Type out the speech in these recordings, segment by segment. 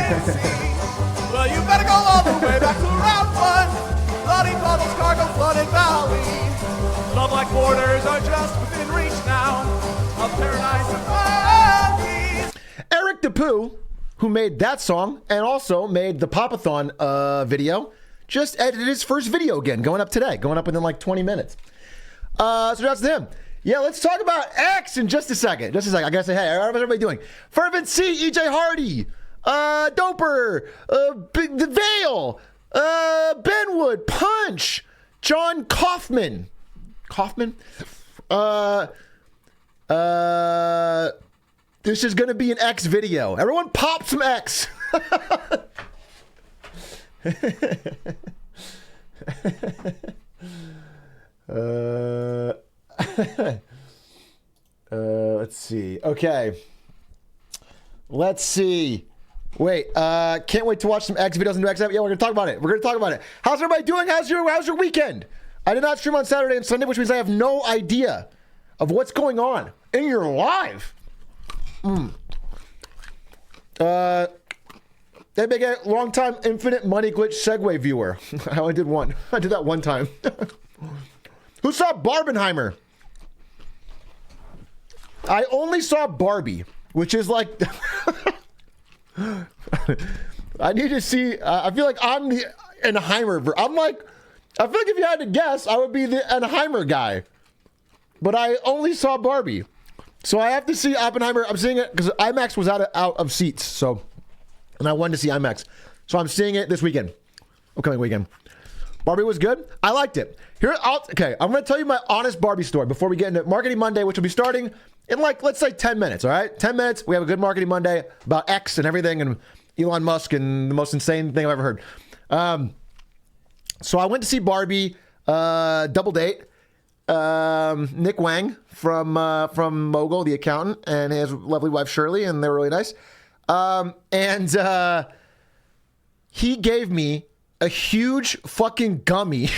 Well, you better go all the way back to round one. Bloody puddles, cargo, flooded valley. Love like borders are just within reach now of paradise and monkeys. Eric DePoo, who made that song and also made the Popathon video, just edited his first video again, going up today, going up within like 20 minutes. So that's him. Yeah, let's talk about X in just a second. Just a second. I gotta say, hey, how's everybody doing? Fervent C, EJ Hardy, Doper, The Veil, Benwood, Punch, John Kaufman. This is gonna be an X video. Everyone pop some X. Let's see. Okay. Let's see. Wait, can't wait to watch some X videos and do X. Yeah, we're gonna talk about it. How's everybody doing? How's your weekend? I did not stream on Saturday and Sunday, which means I have no idea of what's going on in your life. That big long time infinite money glitch segue viewer. I only did one. I did that one time. Who saw Barbenheimer? I only saw Barbie, which is like I need to see. I feel like I'm the Enheimer. I feel like if you had to guess, I would be the Enheimer guy. But I only saw Barbie, so I have to see Oppenheimer. I'm seeing it because IMAX was out of seats, so and I wanted to see IMAX, so I'm seeing it this weekend, upcoming weekend. Barbie was good. I liked it. Okay, I'm going to tell you my honest Barbie story before we get into Marketing Monday, which will be starting in like, let's say 10 minutes, all right? 10 minutes, we have a good Marketing Monday about X and everything and Elon Musk and the most insane thing I've ever heard. So I went to see Barbie, double date, Nick Wang from Mogul, the accountant, and his lovely wife Shirley, and they were really nice. And he gave me a huge fucking gummy,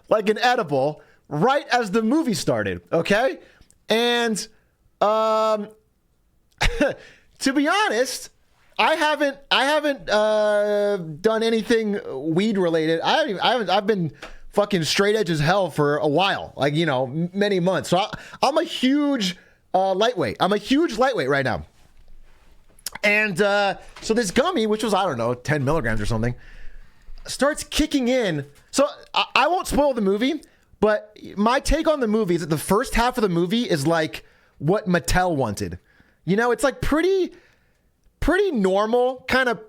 like an edible, right as the movie started. Okay, and to be honest, I haven't done anything weed related. I've been fucking straight edge as hell for a while, like, you know, many months. So I'm a huge lightweight. I'm a huge lightweight right now. And so this gummy, which was, I don't know, 10 milligrams or something, starts kicking in. So I won't spoil the movie, but my take on the movie is that the first half of the movie is like what Mattel wanted. You know, it's like pretty normal, kind of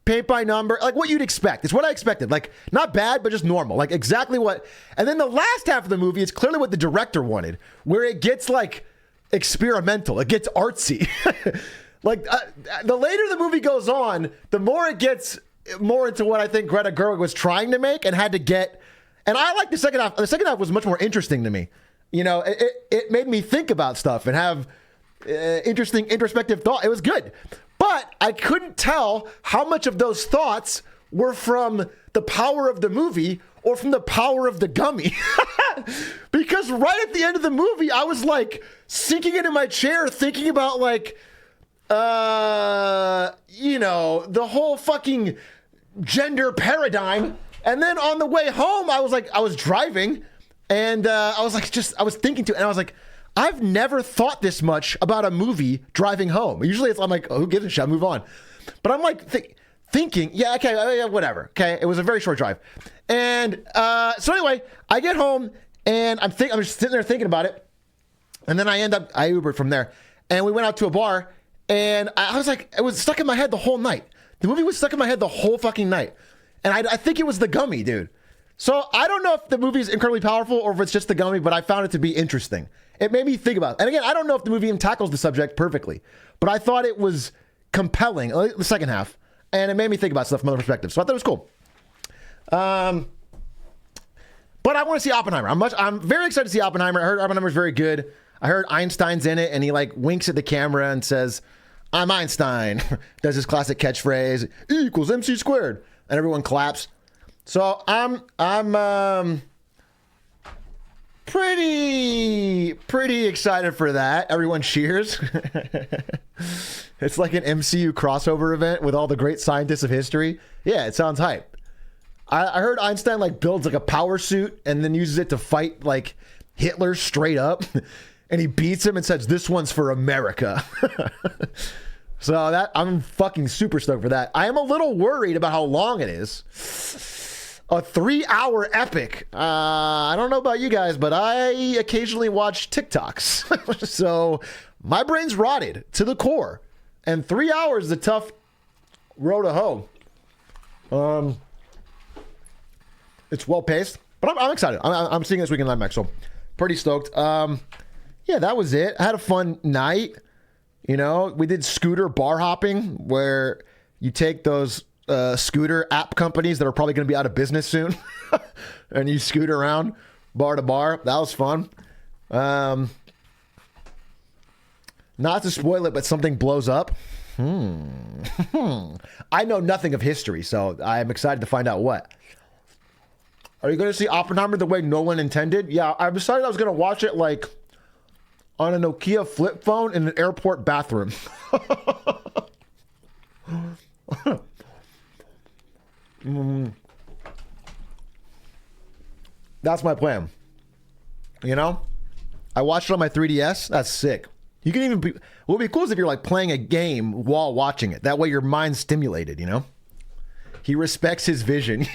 paint by number, like what you'd expect. It's what I expected. Like, not bad, but just normal. Like, exactly what. And then the last half of the movie is clearly what the director wanted, where it gets like experimental. It gets artsy. Like, the later the movie goes on, the more it gets more into what I think Greta Gerwig was trying to make and had to get. And I like the second half. The second half was much more interesting to me. You know, it made me think about stuff and have interesting introspective thought. It was good. But I couldn't tell how much of those thoughts were from the power of the movie or from the power of the gummy. Because right at the end of the movie, I was like sinking into my chair thinking about like, you know, the whole fucking gender paradigm. And then on the way home, I was driving and I was thinking to, and I was like, I've never thought this much about a movie driving home. Usually I'm like, oh, who gives a shit? I'll move on. But I'm like thinking, yeah, okay, whatever. Okay. It was a very short drive. And so anyway, I get home and I'm just sitting there thinking about it. And then I Ubered from there and we went out to a bar and I was like, it was stuck in my head the whole night. The movie was stuck in my head the whole fucking night. And I think it was the gummy, dude. So I don't know if the movie is incredibly powerful or if it's just the gummy, but I found it to be interesting. It made me think about it. And again, I don't know if the movie even tackles the subject perfectly, but I thought it was compelling, the second half, and it made me think about stuff from other perspectives. So I thought it was cool. But I want to see Oppenheimer. I'm very excited to see Oppenheimer. I heard Oppenheimer's very good. I heard Einstein's in it, and he like winks at the camera and says, "I'm Einstein." Does his classic catchphrase, E equals MC squared, and everyone claps. So I'm pretty excited for that. Everyone cheers. It's like an MCU crossover event with all the great scientists of history. Yeah, it sounds hype. I heard Einstein like builds like a power suit and then uses it to fight like Hitler straight up. And he beats him and says, "This one's for America." So that I'm fucking super stoked for that. I am a little worried about how long it is. A 3-hour epic. I don't know about you guys, but I occasionally watch TikToks. So my brain's rotted to the core. And 3 hours is a tough row to hoe. It's well paced, but I'm excited. I'm seeing this weekend IMAX, so pretty stoked. Yeah, that was it. I had a fun night. You know, we did scooter bar hopping where you take those scooter app companies that are probably going to be out of business soon and you scoot around bar to bar. That was fun. Not to spoil it, but something blows up. I know nothing of history, so I'm excited to find out what. Are you going to see Oppenheimer the way Nolan intended? Yeah, I decided I was going to watch it like on a Nokia flip phone in an airport bathroom. That's my plan. You know? I watched it on my 3DS. That's sick. You can even be... What would be cool is if you're like playing a game while watching it. That way your mind's stimulated, you know? He respects his vision.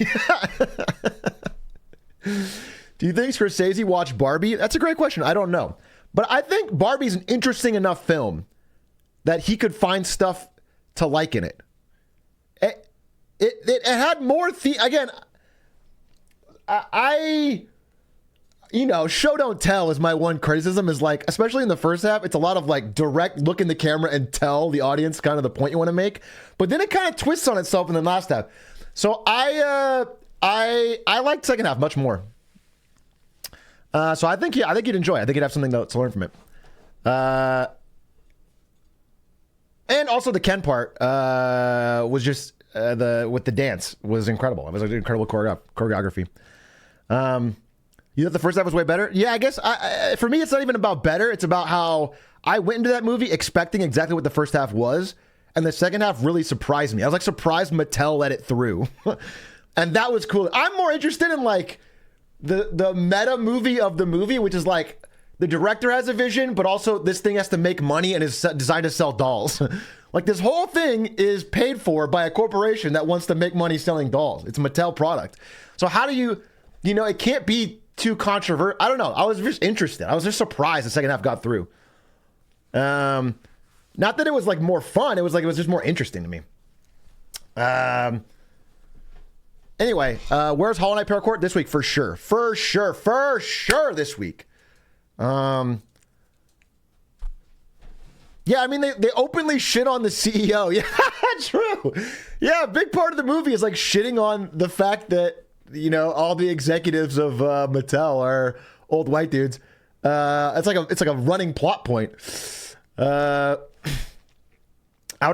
Do you think Scorsese watched Barbie? That's a great question. I don't know. But I think Barbie's an interesting enough film that he could find stuff to like in it. It had more... Again, you know, show don't tell is my one criticism, is like, especially in the first half, it's a lot of like direct look in the camera and tell the audience kind of the point you want to make. But then it kind of twists on itself in the last half. So I liked second half much more. So I think you'd enjoy it. I think you'd have something to learn from it. And also the Ken part was just with the dance was incredible. It was an incredible choreography. You thought the first half was way better? Yeah, I guess for me, it's not even about better. It's about how I went into that movie expecting exactly what the first half was. And the second half really surprised me. I was like surprised Mattel let it through. And that was cool. I'm more interested in like the meta movie of the movie, which is like the director has a vision, but also this thing has to make money and is designed to sell dolls. Like this whole thing is paid for by a corporation that wants to make money selling dolls. It's a Mattel product. So how do you know, it can't be too controversial. I don't know. I was just interested. I was just surprised the second half got through. Not that it was like more fun. It was just more interesting to me. Anyway, where's Hollow Knight Paracourt this week? For sure this week. Yeah, I mean, they openly shit on the CEO. Yeah, true. Yeah, a blike part of the movie is like shitting on the fact that, you know, all the executives of Mattel are old white dudes. It's like a running plot point. Outer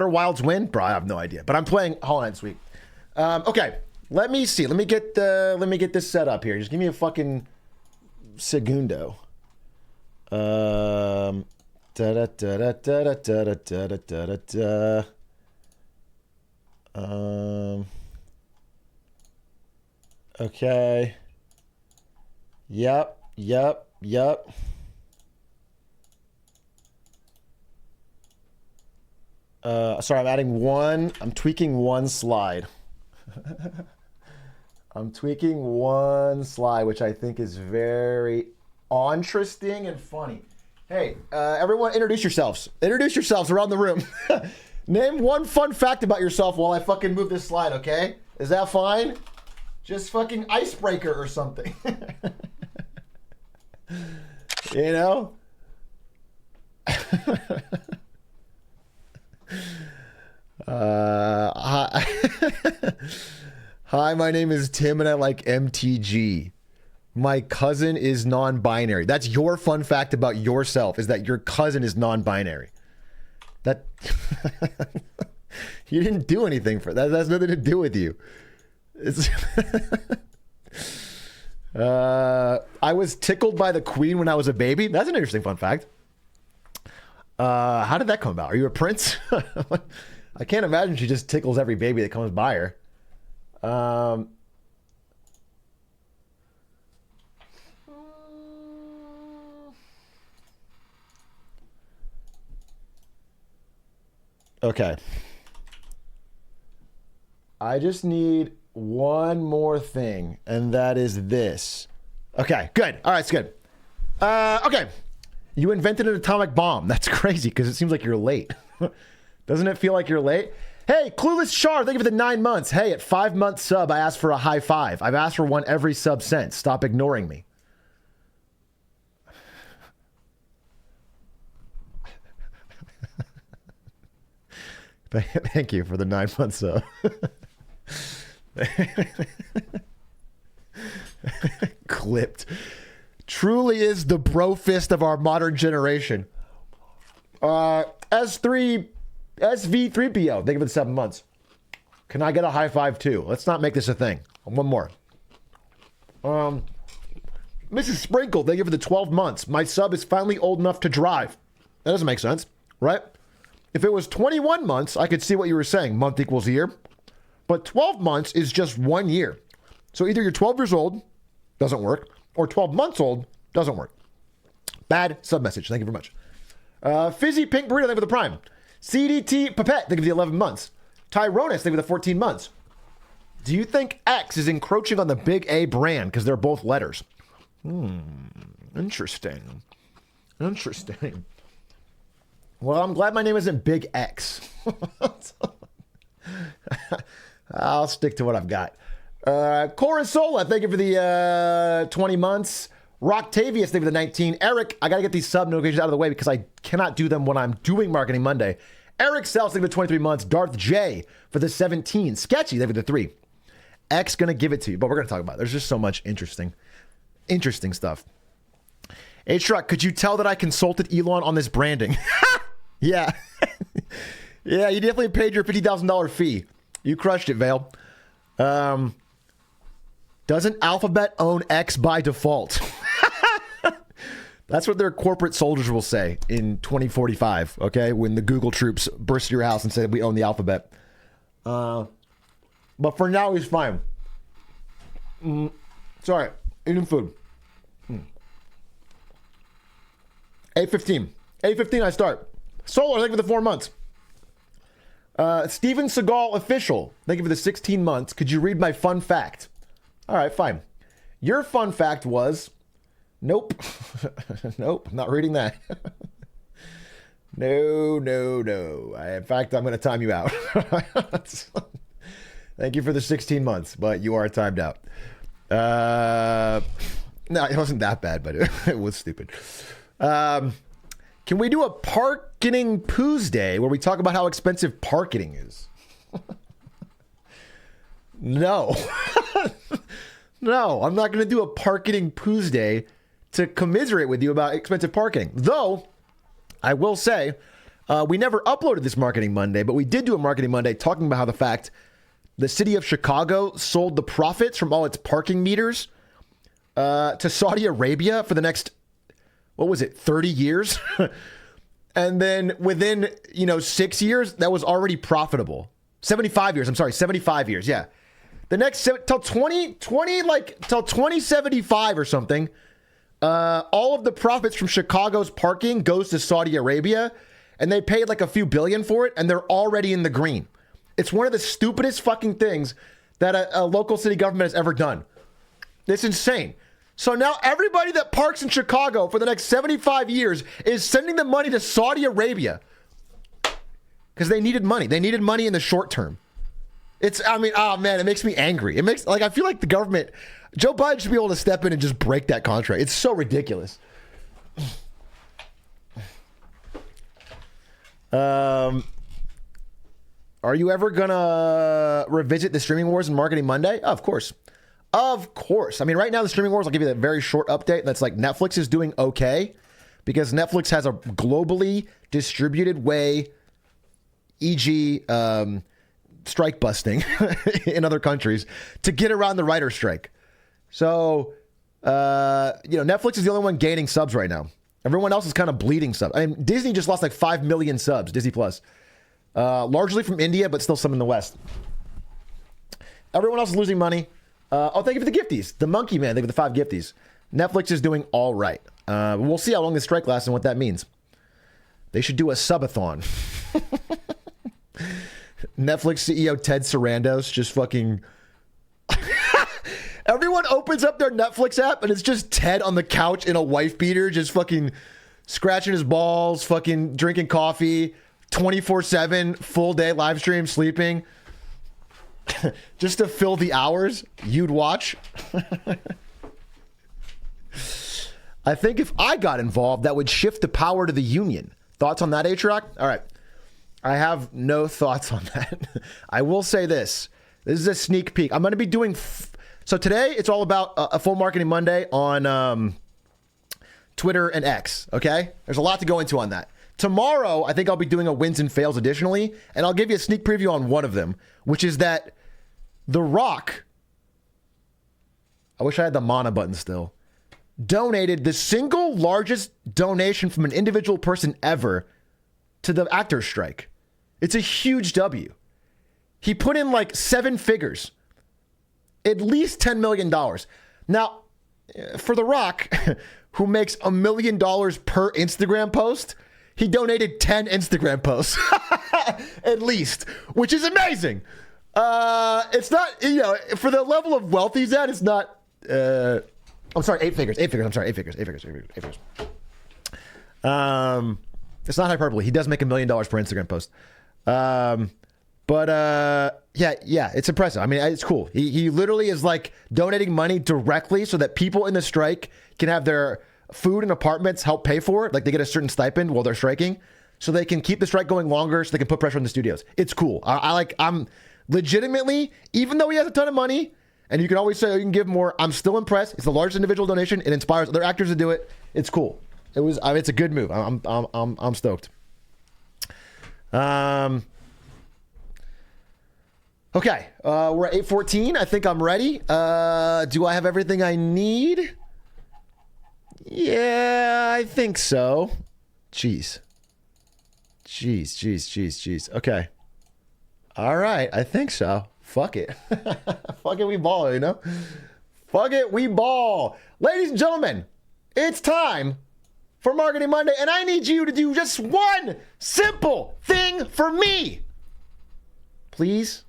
Wilds win? Bro, I have no idea. But I'm playing Hollow Knight this week. Okay, let me see. Let me get this set up here. Just give me a fucking segundo. Okay. Yep. Sorry, I'm tweaking one slide. I'm tweaking one slide, which I think is very interesting and funny. Hey, everyone, introduce yourselves. Introduce yourselves around the room. Name one fun fact about yourself while I fucking move this slide, okay? Is that fine? Just fucking icebreaker or something. You know? Hi, my name is Tim and I like MTG. My cousin is non-binary. That's your fun fact about yourself, is that your cousin is non-binary. That you didn't do anything for that. That has nothing to do with you. It's I was tickled by the Queen when I was a baby. That's an interesting fun fact. How did that come about? Are you a prince? I can't imagine she just tickles every baby that comes by her. Okay. I just need one more thing, and that is this. Okay, good. All right, it's good. Okay. You invented an atomic bomb. That's crazy because it seems like you're late. Doesn't it feel like you're late? Hey, Clueless Char, thank you for the 9 months. Hey, at 5-month sub, I asked for a high five. I've asked for one every sub since. Stop ignoring me. Thank you for the 9 months sub. Clipped. Truly is the bro fist of our modern generation. SV3PO, thank you for the 7 months. Can I get a high five too? Let's not make this a thing. One more. Mrs. Sprinkle, thank you for the 12 months. My sub is finally old enough to drive. That doesn't make sense, right? If it was 21 months, I could see what you were saying. Month equals a year. But 12 months is just 1 year. So either you're 12 years old, doesn't work, or 12 months old, doesn't work. Bad sub message. Thank you very much. Fizzy Pink Burrito, thank you for the prime. CDT Papette, thank you for the 11 months. Tyronus, thank you for the 14 months. Do you think X is encroaching on the Big A brand because they're both letters? Interesting. Interesting. Well, I'm glad my name isn't Big X. I'll stick to what I've got. Corasola, thank you for the 20 months. Rocktavius, thank you for the 19. Eric, I got to get these sub notifications out of the way because I cannot do them when I'm doing Marketing Monday. Eric Sells, thank you for the 23 months. Darth J for the 17. Sketchy, thank you for the 3. X going to give it to you, but we're going to talk about it. There's just so much interesting stuff. Atrioc, could you tell that I consulted Elon on this branding? Yeah. Yeah, you definitely paid your $50,000 fee. You crushed it, Vale. Doesn't Alphabet own X by default? That's what their corporate soldiers will say in 2045, okay? When the Google troops burst to your house and say we own the alphabet. But for now, he's fine. Sorry, eating food. 8:15. 8:15, I start. Solar, thank you for the 4 months. Steven Seagal Official, thank you for the 16 months. Could you read my fun fact? All right, fine. Your fun fact was... Nope. Nope, not reading that. No. In fact, I'm going to time you out. Thank you for the 16 months, but you are timed out. No, it wasn't that bad, but it was stupid. Can we do a Parketing Poos Day where we talk about how expensive parketing is? No. No, I'm not going to do a Parketing Poos Day to commiserate with you about expensive parking. Though, I will say, we never uploaded this Marketing Monday, but we did do a Marketing Monday talking about how the fact the city of Chicago sold the profits from all its parking meters to Saudi Arabia for the next, 30 years? And then within, 6 years, that was already profitable. 75 years, I'm sorry, 75 years, yeah. The next, till 2075 or something, all of the profits from Chicago's parking goes to Saudi Arabia, and they paid like a few billion for it, and they're already in the green. It's one of the stupidest fucking things that a local city government has ever done. It's insane. So now everybody that parks in Chicago for the next 75 years is sending the money to Saudi Arabia because they needed money. They needed money in the short term. Oh man, it makes me angry. I feel like the government, Joe Biden should be able to step in and just break that contract. It's so ridiculous. Are you ever gonna revisit the streaming wars and Marketing Monday? Of course. Of course. I mean, right now, the streaming wars, I'll give you a very short update. That's like Netflix is doing okay because Netflix has a globally distributed way, e.g., strike busting in other countries to get around the writer strike. So, Netflix is the only one gaining subs right now. Everyone else is kind of bleeding subs. I mean, Disney just lost like 5 million subs, Disney Plus. Largely from India, but still some in the West. Everyone else is losing money. Oh, thank you for the gifties. The Monkey Man, thank you for the 5 gifties. Netflix is doing all right. We'll see how long this strike lasts and what that means. They should do a subathon. Netflix CEO Ted Sarandos just fucking... Everyone opens up their Netflix app and it's just Ted on the couch in a wife beater, just fucking scratching his balls, fucking drinking coffee, 24/7, full day live stream, sleeping. Just to fill the hours you'd watch. I think if I got involved, that would shift the power to the union. Thoughts on that, Atrioc? All right. I have no thoughts on that. I will say this. This is a sneak peek. I'm going to be doing... So today, it's all about a full Marketing Monday on Twitter and X, okay? There's a lot to go into on that. Tomorrow, I think I'll be doing a wins and fails additionally, and I'll give you a sneak preview on one of them, which is that The Rock, I wish I had the mana button still, donated the single largest donation from an individual person ever to the actors' strike. It's a huge W. He put in like 7 figures. At least $10 million. Now, for The Rock, who makes $1 million per Instagram post, he donated 10 Instagram posts. At least. Which is amazing. It's not, for the level of wealth he's at, it's not... I'm sorry, 8 figures. 8 figures. I'm sorry, 8 figures. 8 figures. 8 figures. It's not hyperbole. He does make $1 million per Instagram post. Yeah, it's impressive. I mean, it's cool. He literally is like donating money directly so that people in the strike can have their food and apartments help pay for it. Like they get a certain stipend while they're striking so they can keep the strike going longer so they can put pressure on the studios. It's cool. I'm legitimately, even though he has a ton of money and you can always say you can give more, I'm still impressed. It's the largest individual donation. It inspires other actors to do it. It's cool. It's a good move. I'm stoked. Okay, we're at 8:14. I think I'm ready. Do I have everything I need? Yeah, I think so. Jeez. Okay. All right, I think so. Fuck it. Fuck it, we ball, you know? Fuck it, we ball. Ladies and gentlemen, it's time for Marketing Monday, and I need you to do just one simple thing for me. Please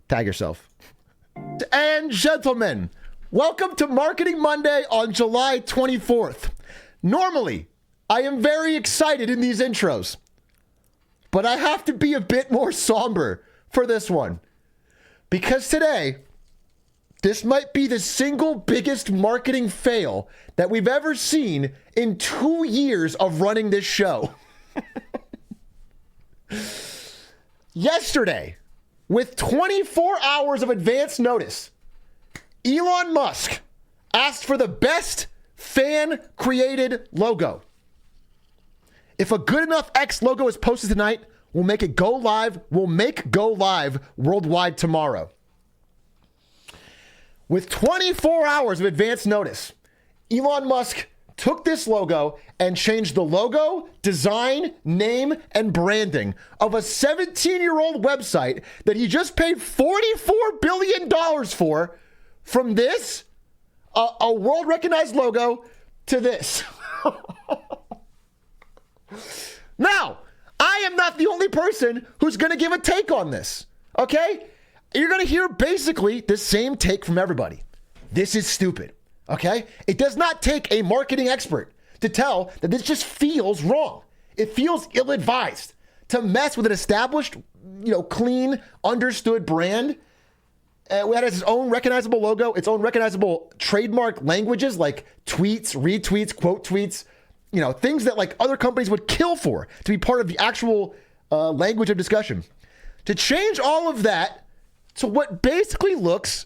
tag yourself. And gentlemen, welcome to Marketing Monday on July 24th. Normally, I am very excited in these intros, but I have to be a bit more somber for this one. Because today, this might be the single biggest marketing fail that we've ever seen in 2 years of running this show. Yesterday, with 24 hours of advance notice, Elon Musk asked for the best fan-created logo. If a good enough X logo is posted tonight, we'll make go live worldwide tomorrow. With 24 hours of advance notice, Elon Musk took this logo and changed the logo, design, name, and branding of a 17-year-old website that he just paid $44 billion for, from this, a world-recognized logo, to this. Now, I am not the only person who's going to give a take on this, okay? You're going to hear basically the same take from everybody. This is stupid. Okay? It does not take a marketing expert to tell that this just feels wrong. It feels ill-advised to mess with an established, clean, understood brand. It has its own recognizable logo, its own recognizable trademark languages like tweets, retweets, quote tweets, things that like other companies would kill for to be part of the actual language of discussion. To change all of that to what basically looks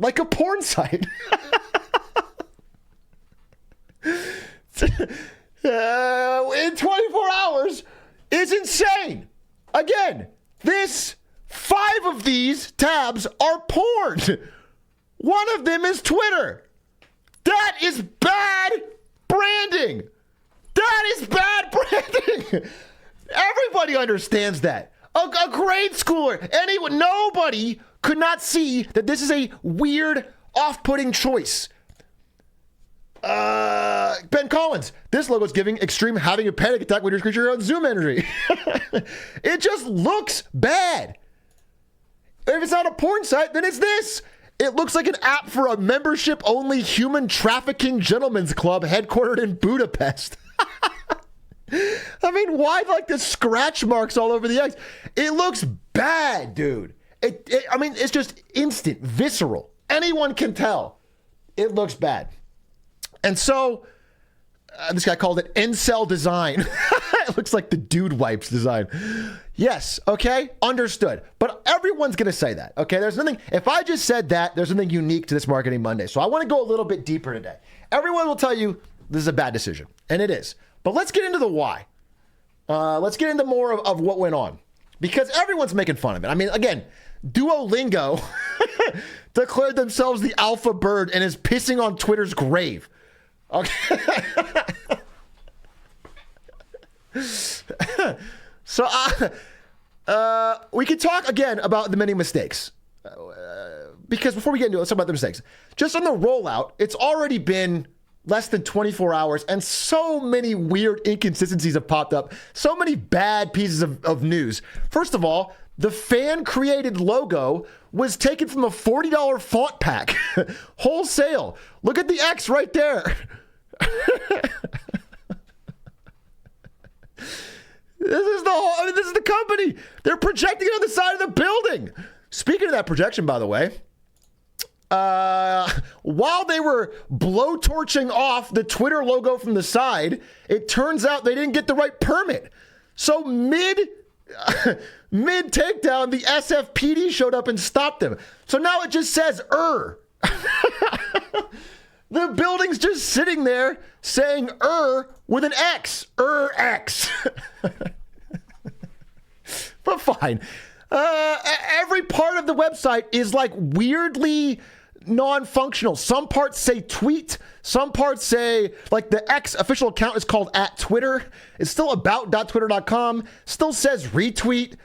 like a porn site. In 24 hours is insane. Again, 5 of these tabs are porn. One of them is Twitter. That is bad. Everybody understands that. A grade schooler, nobody could not see that this is a weird, off-putting choice. Ben Collins, this logo is giving extreme having a panic attack when you're creature on Zoom energy. It just looks bad. If it's not a porn site, then it's this. It looks like an app for a membership-only human trafficking gentleman's club headquartered in Budapest. I mean, why like the scratch marks all over the X? It looks bad, dude. I mean, it's just instant, visceral. Anyone can tell. It looks bad. And so, this guy called it incel design. It looks like the dude wipes design. Yes, okay, understood. But everyone's going to say that, okay? There's nothing, if I just said that, there's nothing unique to this Marketing Monday. So I want to go a little bit deeper today. Everyone will tell you this is a bad decision, and it is. But let's get into the why. Let's get into more of what went on. Because everyone's making fun of it. I mean, again, Duolingo declared themselves the alpha bird and is pissing on Twitter's grave. Okay. So we can talk again about the many mistakes. Because before we get into it, let's talk about the mistakes. Just on the rollout, it's already been less than 24 hours, and so many weird inconsistencies have popped up. So many bad pieces of news. First of all, the fan-created logo was taken from a $40 font pack. Wholesale. Look at the X right there. This is the company. They're projecting it on the side of the building. Speaking of that projection, by the way, while they were blowtorching off the Twitter logo from the side, it turns out they didn't get the right permit. So mid takedown, the SFPD showed up and stopped them. So now it just says The building's just sitting there saying with an X. X. But fine. Every part of the website is like weirdly non-functional. Some parts say tweet. Some parts say, like, the X official account is called @Twitter. It's still about.twitter.com. Still says retweet.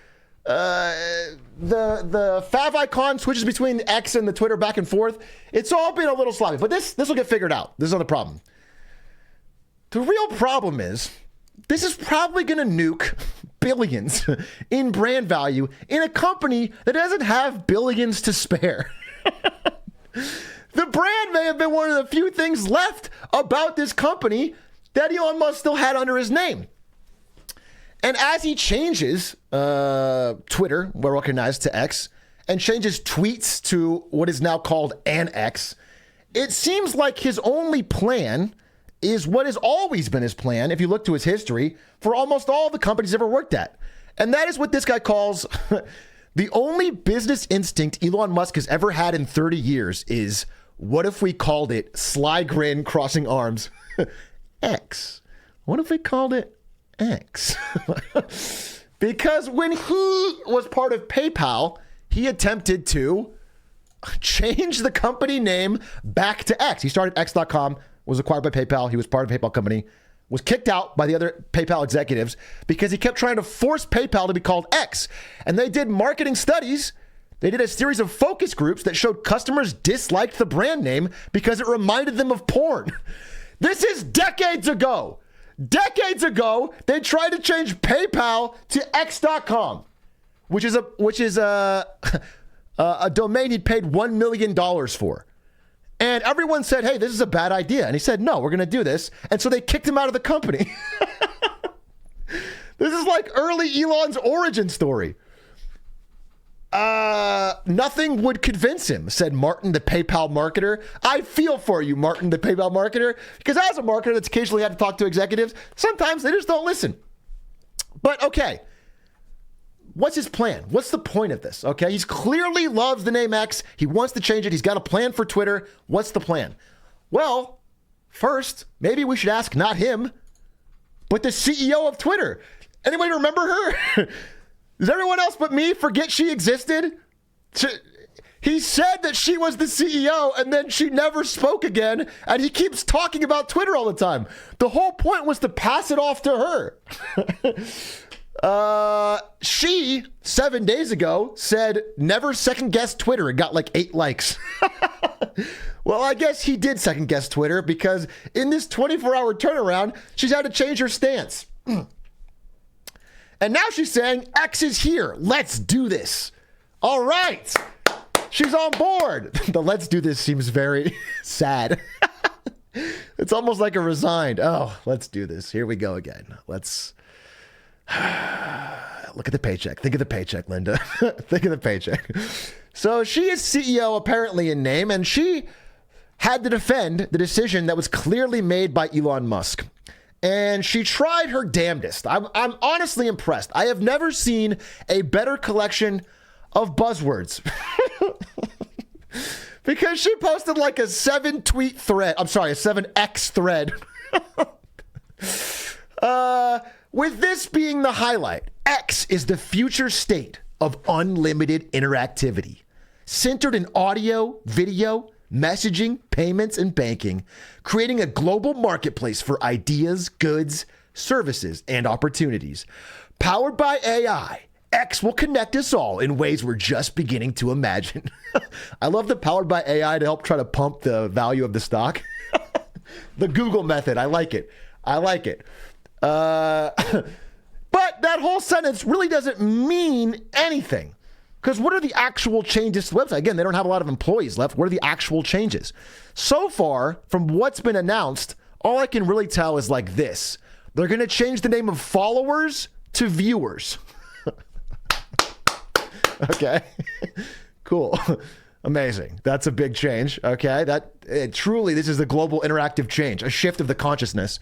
The fav icon switches between the X and the Twitter back and forth. It's all been a little sloppy, but this will get figured out. This is not the problem. The real problem is this is probably going to nuke billions in brand value in a company that doesn't have billions to spare. The brand may have been one of the few things left about this company that Elon Musk still had under his name. And as he changes Twitter, well recognized, to X, and changes tweets to what is now called an X, it seems like his only plan is what has always been his plan, if you look to his history, for almost all the companies he's ever worked at. And that is what this guy calls the only business instinct Elon Musk has ever had in 30 years is, what if we called it, sly grin, crossing arms, X? What if we called it X? Because when he was part of PayPal, he attempted to change the company name back to X. He started X.com, was acquired by PayPal. He was part of a PayPal company, was kicked out by the other PayPal executives because he kept trying to force PayPal to be called X. And they did marketing studies. They did a series of focus groups that showed customers disliked the brand name because it reminded them of porn. This is decades ago. Decades ago, they tried to change PayPal to X.com, which is a domain he paid $1 million for. And everyone said, hey, this is a bad idea. And he said, no, we're going to do this. And so they kicked him out of the company. This is like early Elon's origin story. Nothing would convince him, said Martin, the PayPal marketer. I feel for you, Martin, the PayPal marketer, because as a marketer that's occasionally had to talk to executives, sometimes they just don't listen. But okay, what's his plan? What's the point of this? Okay, he's clearly loves the name X. He wants to change it. He's got a plan for Twitter. What's the plan? Well, first, maybe we should ask not him, but the CEO of Twitter. Anybody remember her? Does everyone else but me forget she existed? He said that she was the CEO, and then she never spoke again, and he keeps talking about Twitter all the time. The whole point was to pass it off to her. She, 7 days ago, said, never second-guess Twitter, and got like 8 likes. Well, I guess he did second-guess Twitter, because in this 24-hour turnaround, she's had to change her stance. And now she's saying, X is here. Let's do this. All right. She's on board. The let's do this seems very sad. It's almost like a resigned. Oh, let's do this. Here we go again. Let's look at the paycheck. Think of the paycheck, Linda. Think of the paycheck. So she is CEO apparently in name, and she had to defend the decision that was clearly made by Elon Musk. And she tried her damnedest. I'm honestly impressed. I have never seen a better collection of buzzwords. Because she posted like a 7-tweet thread. I'm sorry, a 7X thread. With this being the highlight, X is the future state of unlimited interactivity, centered in audio, video, messaging, payments, and banking, creating a global marketplace for ideas, goods, services, and opportunities. Powered by AI, X will connect us all in ways we're just beginning to imagine. I love the powered by AI to help try to pump the value of the stock. The Google method. I like it. I like it. But that whole sentence really doesn't mean anything. Because what are the actual changes to the website? Again, they don't have a lot of employees left. What are the actual changes? So far, from what's been announced, all I can really tell is like this. They're going to change the name of followers to viewers. Okay. Cool. Amazing. That's a big change. Okay. Truly, this is a global interactive change, a shift of the consciousness.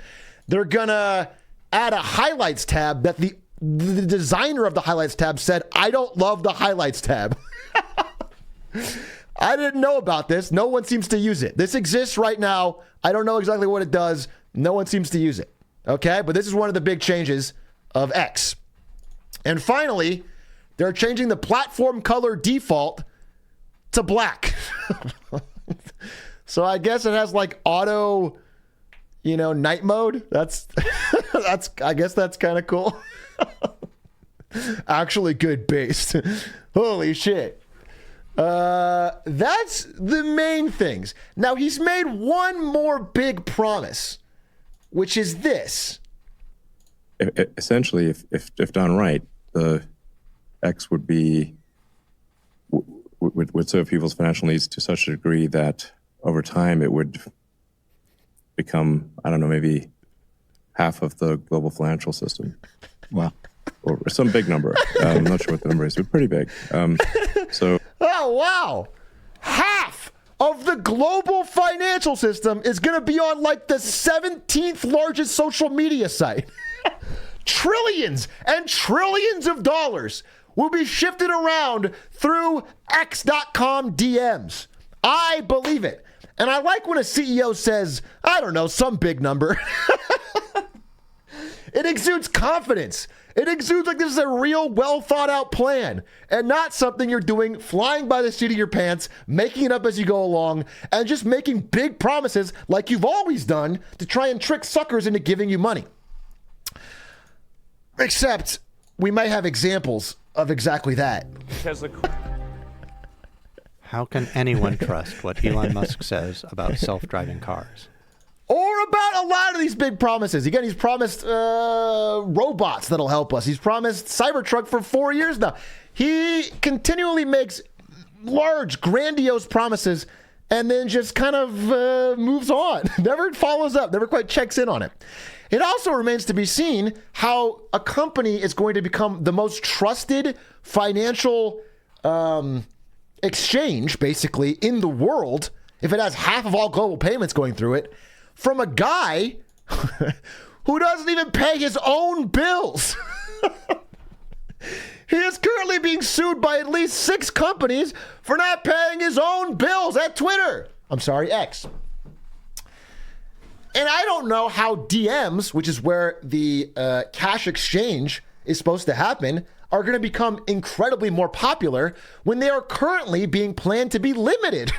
They're going to add a highlights tab that the designer of the highlights tab said, I don't love the highlights tab. I didn't know about this. No one seems to use it. This exists right now. I don't know exactly what it does. No one seems to use it. Okay. But this is one of the big changes of X. And finally, they're changing the platform color default to black. So I guess it has like auto, night mode. I guess that's kind of cool. Actually good based. Holy shit. That's the main things. Now he's made one more big promise, which is this. Essentially, if done right, the X would serve people's financial needs to such a degree that over time it would become, I don't know, maybe half of the global financial system. Wow. Or some big number. I'm not sure what the number is, but pretty big. Oh, wow. Half of the global financial system is going to be on like the 17th largest social media site. Trillions and trillions of dollars will be shifted around through X.com DMs. I believe it. And I like when a CEO says, I don't know, some big number. It exudes confidence. It exudes like this is a real, well thought out plan and not something you're doing flying by the seat of your pants, making it up as you go along, and just making big promises like you've always done to try and trick suckers into giving you money. Except we might have examples of exactly that. How can anyone trust what Elon Musk says about self-driving cars? Or about a lot of these big promises. Again, he's promised robots that'll help us. He's promised Cybertruck for 4 years now. He continually makes large, grandiose promises and then just kind of moves on. Never follows up, never quite checks in on it. It also remains to be seen how a company is going to become the most trusted financial exchange, basically, in the world, if it has half of all global payments going through it, from a guy who doesn't even pay his own bills. He is currently being sued by at least 6 companies for not paying his own bills at Twitter. I'm sorry, X. And I don't know how DMs, which is where the cash exchange is supposed to happen are going to become incredibly more popular when they are currently being planned to be limited.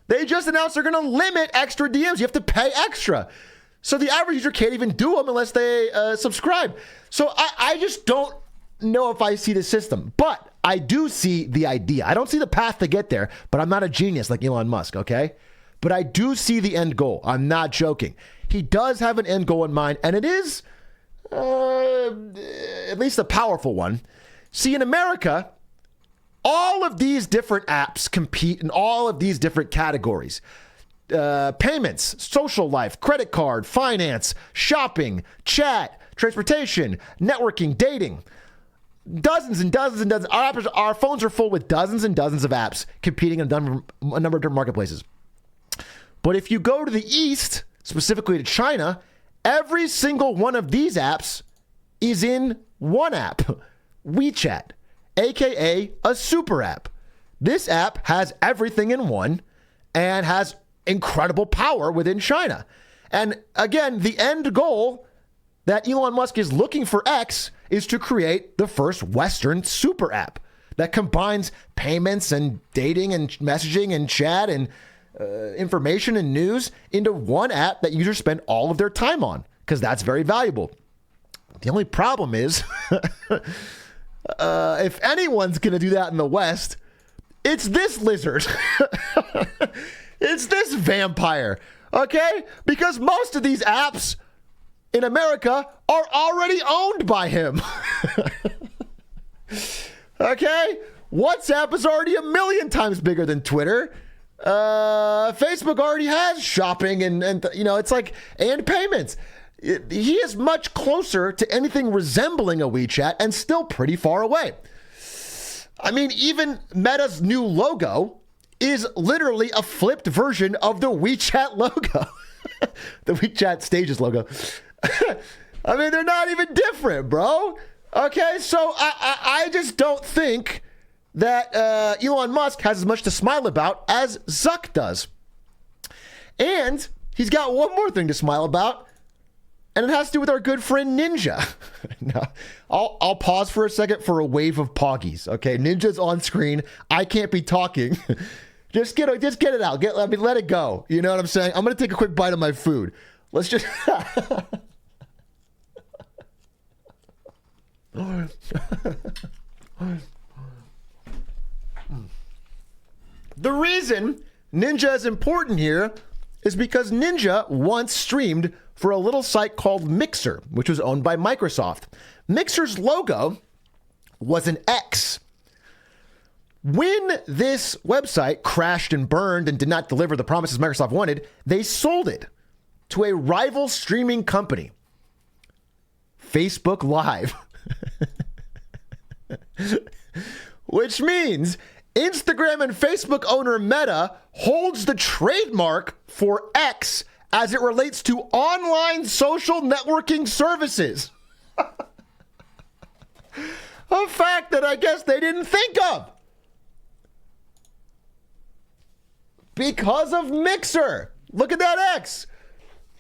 They just announced they're going to limit extra DMs. You have to pay extra. So the average user can't even do them unless they subscribe. So I just don't know if I see the system, but I do see the idea. I don't see the path to get there, but I'm not a genius like Elon Musk, okay? But I do see the end goal. I'm not joking. He does have an end goal in mind, and it is at least a powerful one. See, in America, all of these different apps compete in all of these different categories. Payments, social life, credit card, finance, shopping, chat, transportation, networking, dating. Dozens and dozens and dozens. Our phones are full with dozens and dozens of apps competing in a number of different marketplaces. But if you go to the East, specifically to China, every single one of these apps is in one app, WeChat, aka a super app. This app has everything in one and has incredible power within China. And again, the end goal that Elon Musk is looking for X is to create the first Western super app that combines payments and dating and messaging and chat and information and news into one app that users spend all of their time on, because that's very valuable. The only problem is, if anyone's going to do that in the West, it's this lizard. It's this vampire, okay? Because most of these apps in America are already owned by him. Okay? WhatsApp is already 1,000,000 times bigger than Twitter. Facebook already has shopping and you know, it's like, and payments. He is much closer to anything resembling a WeChat and still pretty far away. I mean, even Meta's new logo is literally a flipped version of the WeChat logo. The WeChat Stages logo. I mean, they're not even different, bro. Okay, so I just don't think that Elon Musk has as much to smile about as Zuck does. And he's got one more thing to smile about, and it has to do with our good friend Ninja. Now, I'll pause for a second for a wave of poggies. Okay, Ninja's on screen. I can't be talking. Just get it out. Let it go. You know what I'm saying? I'm gonna take a quick bite of my food. Let's just. The reason Ninja is important here is because Ninja once streamed for a little site called Mixer, which was owned by Microsoft. Mixer's logo was an X. When this website crashed and burned and did not deliver the promises Microsoft wanted, they sold it to a rival streaming company, Facebook Live. Which means Instagram and Facebook owner Meta holds the trademark for X as it relates to online social networking services. A fact that I guess they didn't think of. Because of Mixer. Look at that X.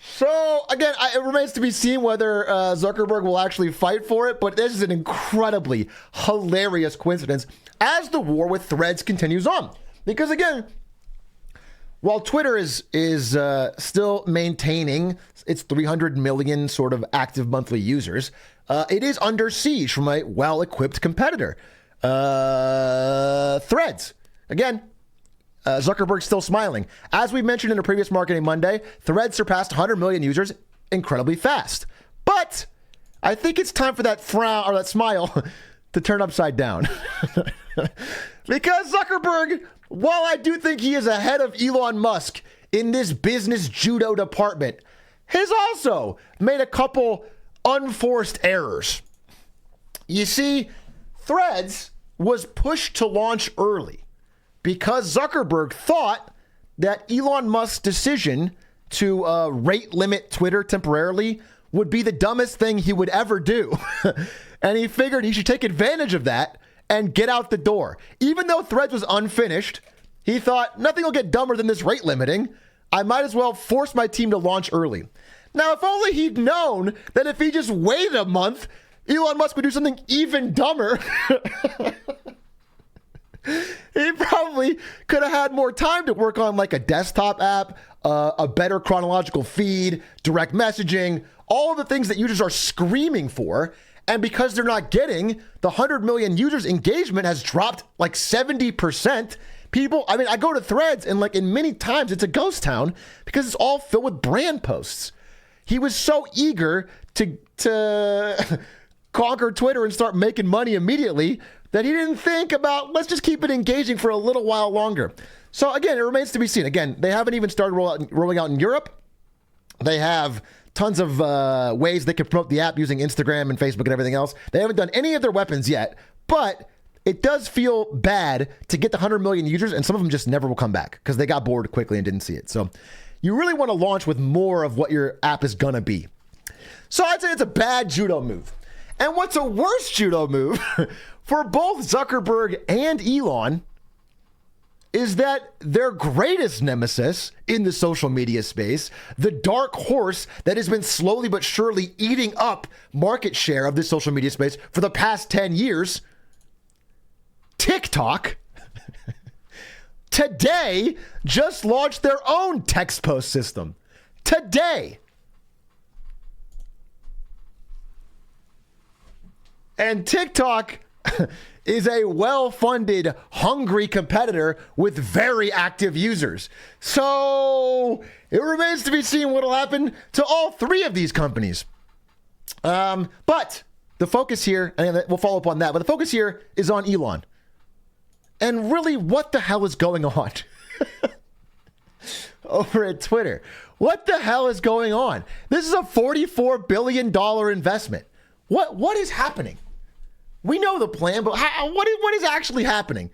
So, again, it remains to be seen whether Zuckerberg will actually fight for it, but this is an incredibly hilarious coincidence as the war with Threads continues on. Because, again, while Twitter is still maintaining its 300 million sort of active monthly users, it is under siege from a well-equipped competitor. Threads. Again, Zuckerberg's still smiling. As we mentioned in a previous Marketing Monday, Threads surpassed 100 million users incredibly fast. But I think it's time for that frown or that smile to turn upside down. Because Zuckerberg, while I do think he is ahead of Elon Musk in this business judo department, has also made a couple unforced errors. You see, Threads was pushed to launch early because Zuckerberg thought that Elon Musk's decision to rate limit Twitter temporarily would be the dumbest thing he would ever do. And he figured he should take advantage of that and get out the door. Even though Threads was unfinished, he thought, nothing will get dumber than this rate limiting. I might as well force my team to launch early. Now, if only he'd known that if he just waited a month, Elon Musk would do something even dumber. He probably could have had more time to work on like a desktop app, a better chronological feed, direct messaging, all of the things that users are screaming for. And because they're not getting the 100 million users, engagement has dropped like 70%. People, I mean, I go to Threads and like in many times it's a ghost town because it's all filled with brand posts. He was so eager to conquer Twitter and start making money immediately that he didn't think about, let's just keep it engaging for a little while longer. So again, it remains to be seen. Again, they haven't even started rolling out in Europe. They have tons of ways they can promote the app using Instagram and Facebook and everything else. They haven't done any of their weapons yet, but it does feel bad to get the 100 million users, and some of them just never will come back because they got bored quickly and didn't see it. So you really want to launch with more of what your app is going to be. So I'd say it's a bad judo move. And what's a worse judo move for both Zuckerberg and Elon is that their greatest nemesis in the social media space, the dark horse that has been slowly but surely eating up market share of this social media space for the past 10 years, TikTok, today just launched their own text post system. Today. And TikTok is a well-funded, hungry competitor with very active users. So it remains to be seen what will happen to all three of these companies. But the focus here, and we'll follow up on that, but the focus here is on Elon. And really, what the hell is going on over at Twitter? What the hell is going on? This is a $44 billion investment. What is happening? We know the plan, but what is actually happening?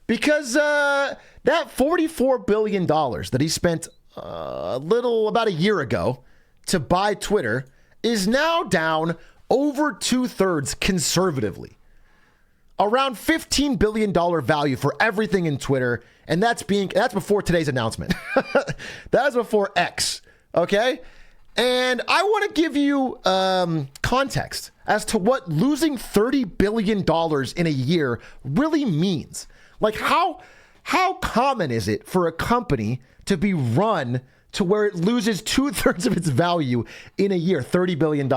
Because that $44 billion that he spent about a year ago to buy Twitter is now down over 2/3 conservatively. Around $15 billion value for everything in Twitter, and that's before today's announcement. That is before X, okay? And I want to give you context as to what losing $30 billion in a year really means. Like how common is it for a company to be run to where it loses 2/3 of its value in a year, $30 billion?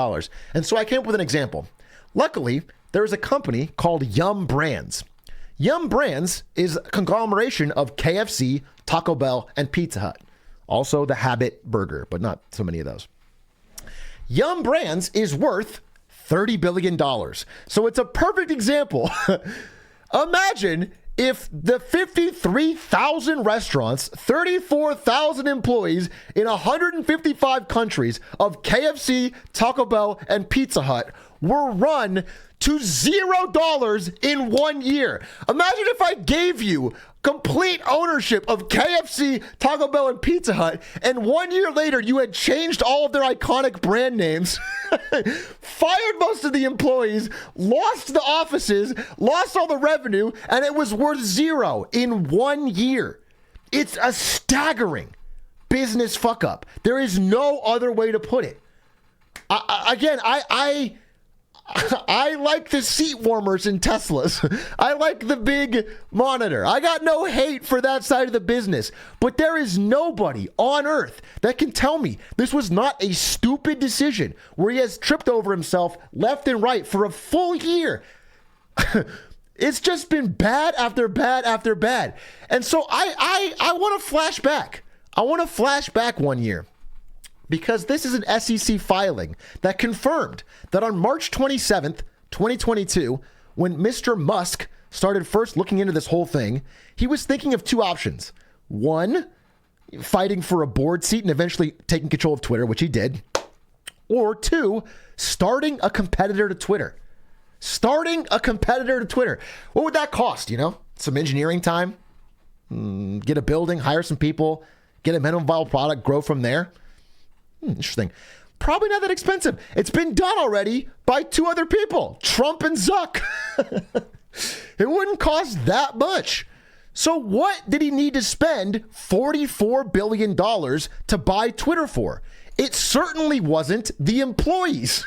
And so I came up with an example. Luckily, there's a company called Yum Brands. Yum Brands is a conglomeration of KFC, Taco Bell, and Pizza Hut. Also the Habit burger, but not so many of those. Yum Brands is worth $30 billion. So it's a perfect example. Imagine if the 53,000 restaurants, 34,000 employees in 155 countries of KFC, Taco Bell, and Pizza Hut were run to $0 in 1 year. Imagine if I gave you complete ownership of KFC, Taco Bell, and Pizza Hut, and 1 year later you had changed all of their iconic brand names, fired most of the employees, lost the offices, lost all the revenue, and it was worth $0 in 1 year. It's a staggering business fuck up. There is no other way to put it. I like the seat warmers in Teslas. I like the big monitor. I got no hate for that side of the business. But there is nobody on earth that can tell me this was not a stupid decision where he has tripped over himself left and right for a full year. It's just been bad after bad after bad. And so I want to flash back. I want to flash back 1 year. Because this is an SEC filing that confirmed that on March 27th, 2022, when Mr. Musk started first looking into this whole thing, he was thinking of two options. One, fighting for a board seat and eventually taking control of Twitter, which he did. Or two, starting a competitor to Twitter. Starting a competitor to Twitter. What would that cost, Some engineering time? Get a building, hire some people, get a minimum viable product, grow from there? Interesting. Probably not that expensive. It's been done already by two other people, Trump and Zuck. It wouldn't cost that much. So what did he need to spend $44 billion to buy Twitter for? It certainly wasn't the employees.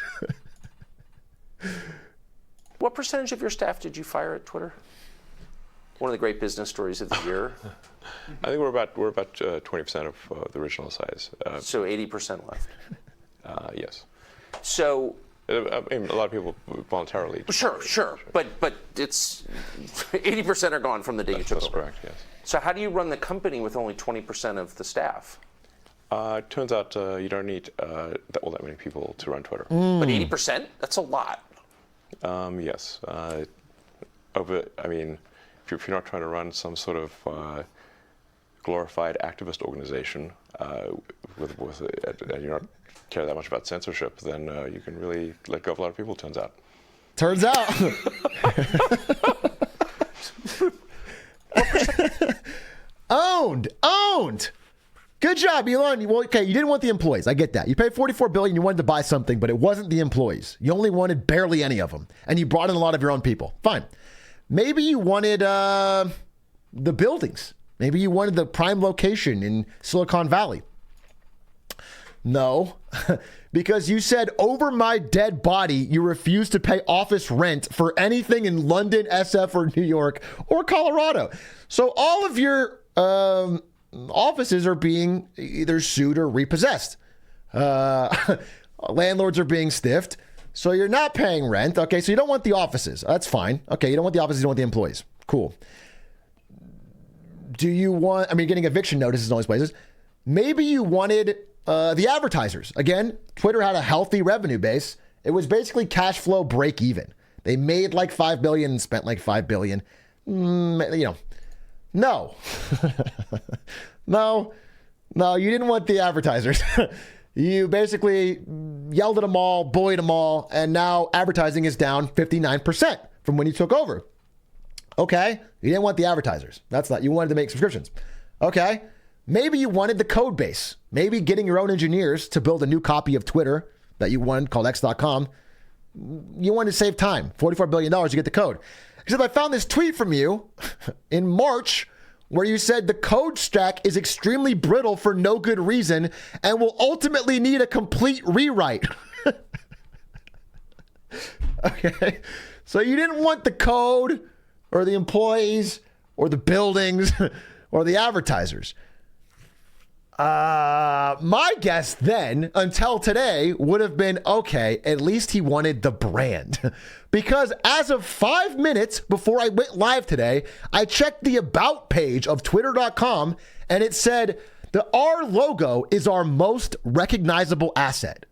What percentage of your staff did you fire at Twitter? One of the great business stories of the year. I think we're about 20% of the original size. So 80% left. Yes. So. I mean, a lot of people voluntarily. Sure. But it's 80% are gone from the day you took over. That's correct. Yes. So how do you run the company with only 20% of the staff? It turns out you don't need all that many people to run Twitter. But 80%? That's a lot. Yes. I mean, if you're not trying to run some sort of glorified activist organization and you're not care that much about censorship, then you can really let go of a lot of people, turns out. Turns out. Owned. Good job, Elon. Well, okay, you didn't want the employees. I get that. You paid $44 billion. You wanted to buy something, but it wasn't the employees. You only wanted barely any of them, and you brought in a lot of your own people. Fine. Maybe you wanted the buildings. Maybe you wanted the prime location in Silicon Valley. No, because you said over my dead body, you refuse to pay office rent for anything in London, SF, or New York, or Colorado. So all of your offices are being either sued or repossessed. Landlords are being stiffed. So you're not paying rent. Okay, so you don't want the offices. That's fine. Okay, you don't want the offices, you don't want the employees. Cool. Do you want, you're getting eviction notices in all these places. Maybe you wanted the advertisers. Again, Twitter had a healthy revenue base. It was basically cash flow break even. They made like $5 billion and spent like $5 billion. No. No, you didn't want the advertisers. You basically yelled at them all, bullied them all, and now advertising is down 59% from when you took over. Okay, you didn't want the advertisers. That's not, you wanted to make subscriptions. Okay, maybe you wanted the code base. Maybe getting your own engineers to build a new copy of Twitter that you wanted called X.com. You wanted to save time, $44 billion to get the code. Except I found this tweet from you in March where you said the code stack is extremely brittle for no good reason and will ultimately need a complete rewrite. Okay, so you didn't want the code or the employees or the buildings or the advertisers. My guess then, until today, would have been, okay, at least he wanted the brand. Because as of 5 minutes before I went live today, I checked the about page of twitter.com and it said, our logo is our most recognizable asset.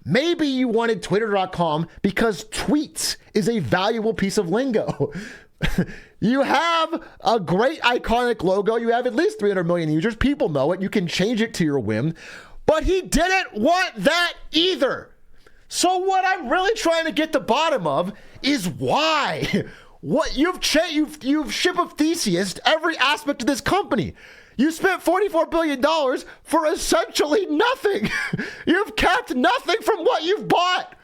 Maybe you wanted twitter.com because tweets is a valuable piece of lingo. You have a great iconic logo. You have at least 300 million users. People know it. You can change it to your whim. But he didn't want that either. So what I'm really trying to get to the bottom of is why. What you've ship of Theseus every aspect of this company. You spent $44 billion for essentially nothing. You've kept nothing from what you've bought.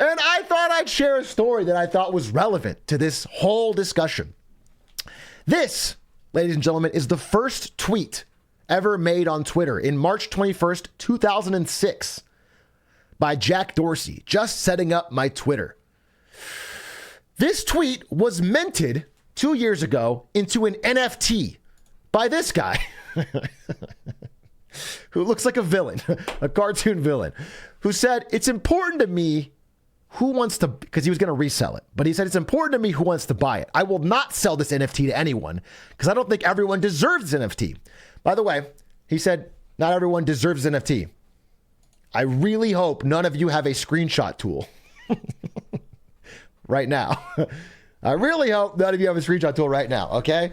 And I thought I'd share a story that I thought was relevant to this whole discussion. This, ladies and gentlemen, is the first tweet ever made on Twitter in March 21st, 2006 by Jack Dorsey, just setting up my Twitter. This tweet was minted 2 years ago into an NFT by this guy who looks like a villain, a cartoon villain, who said, it's important to me who wants to, because he was going to resell it, but he said, it's important to me who wants to buy it. I will not sell this NFT to anyone because I don't think everyone deserves this NFT. By the way, he said, not everyone deserves an NFT. I really hope none of you have a screenshot tool right now. I really hope none of you have a screenshot tool right now, okay?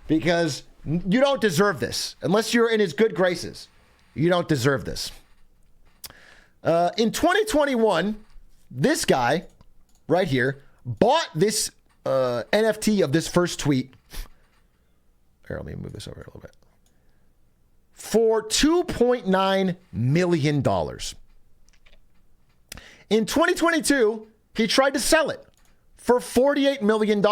Because you don't deserve this. Unless you're in his good graces, you don't deserve this. In 2021, this guy right here bought this NFT of this first tweet. Here, let me move this over a little bit. For $2.9 million. In 2022, he tried to sell it for $48 million.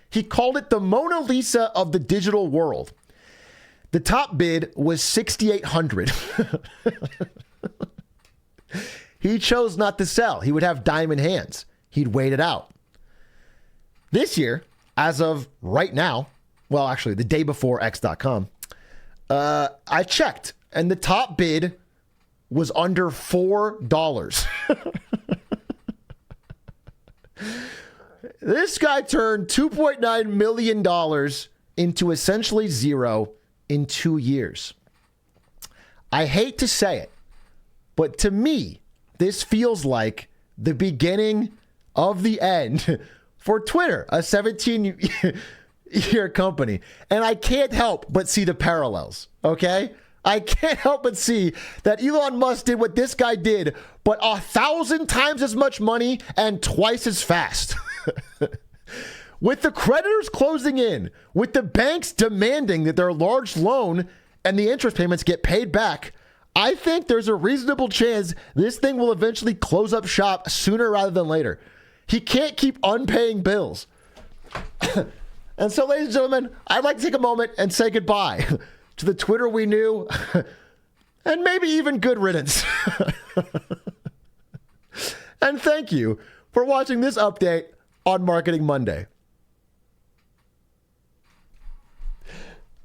He called it the Mona Lisa of the digital world. The top bid was $6,800. he chose not to sell. He would have diamond hands. He'd wait it out. This year, as of right now, well, actually, the day before X.com, I checked, and the top bid was under $4. This guy turned $2.9 million into essentially zero in 2 years. I hate to say it, but to me, this feels like the beginning of the end for Twitter, a 17-year company. And I can't help but see the parallels, okay? I can't help but see that Elon Musk did what this guy did, but 1,000 times as much money and twice as fast. With the creditors closing in, with the banks demanding that their large loan and the interest payments get paid back, I think there's a reasonable chance this thing will eventually close up shop sooner rather than later. He can't keep unpaying bills. And so, ladies and gentlemen, I'd like to take a moment and say goodbye to the Twitter we knew, and maybe even good riddance. And thank you for watching this update on Marketing Monday.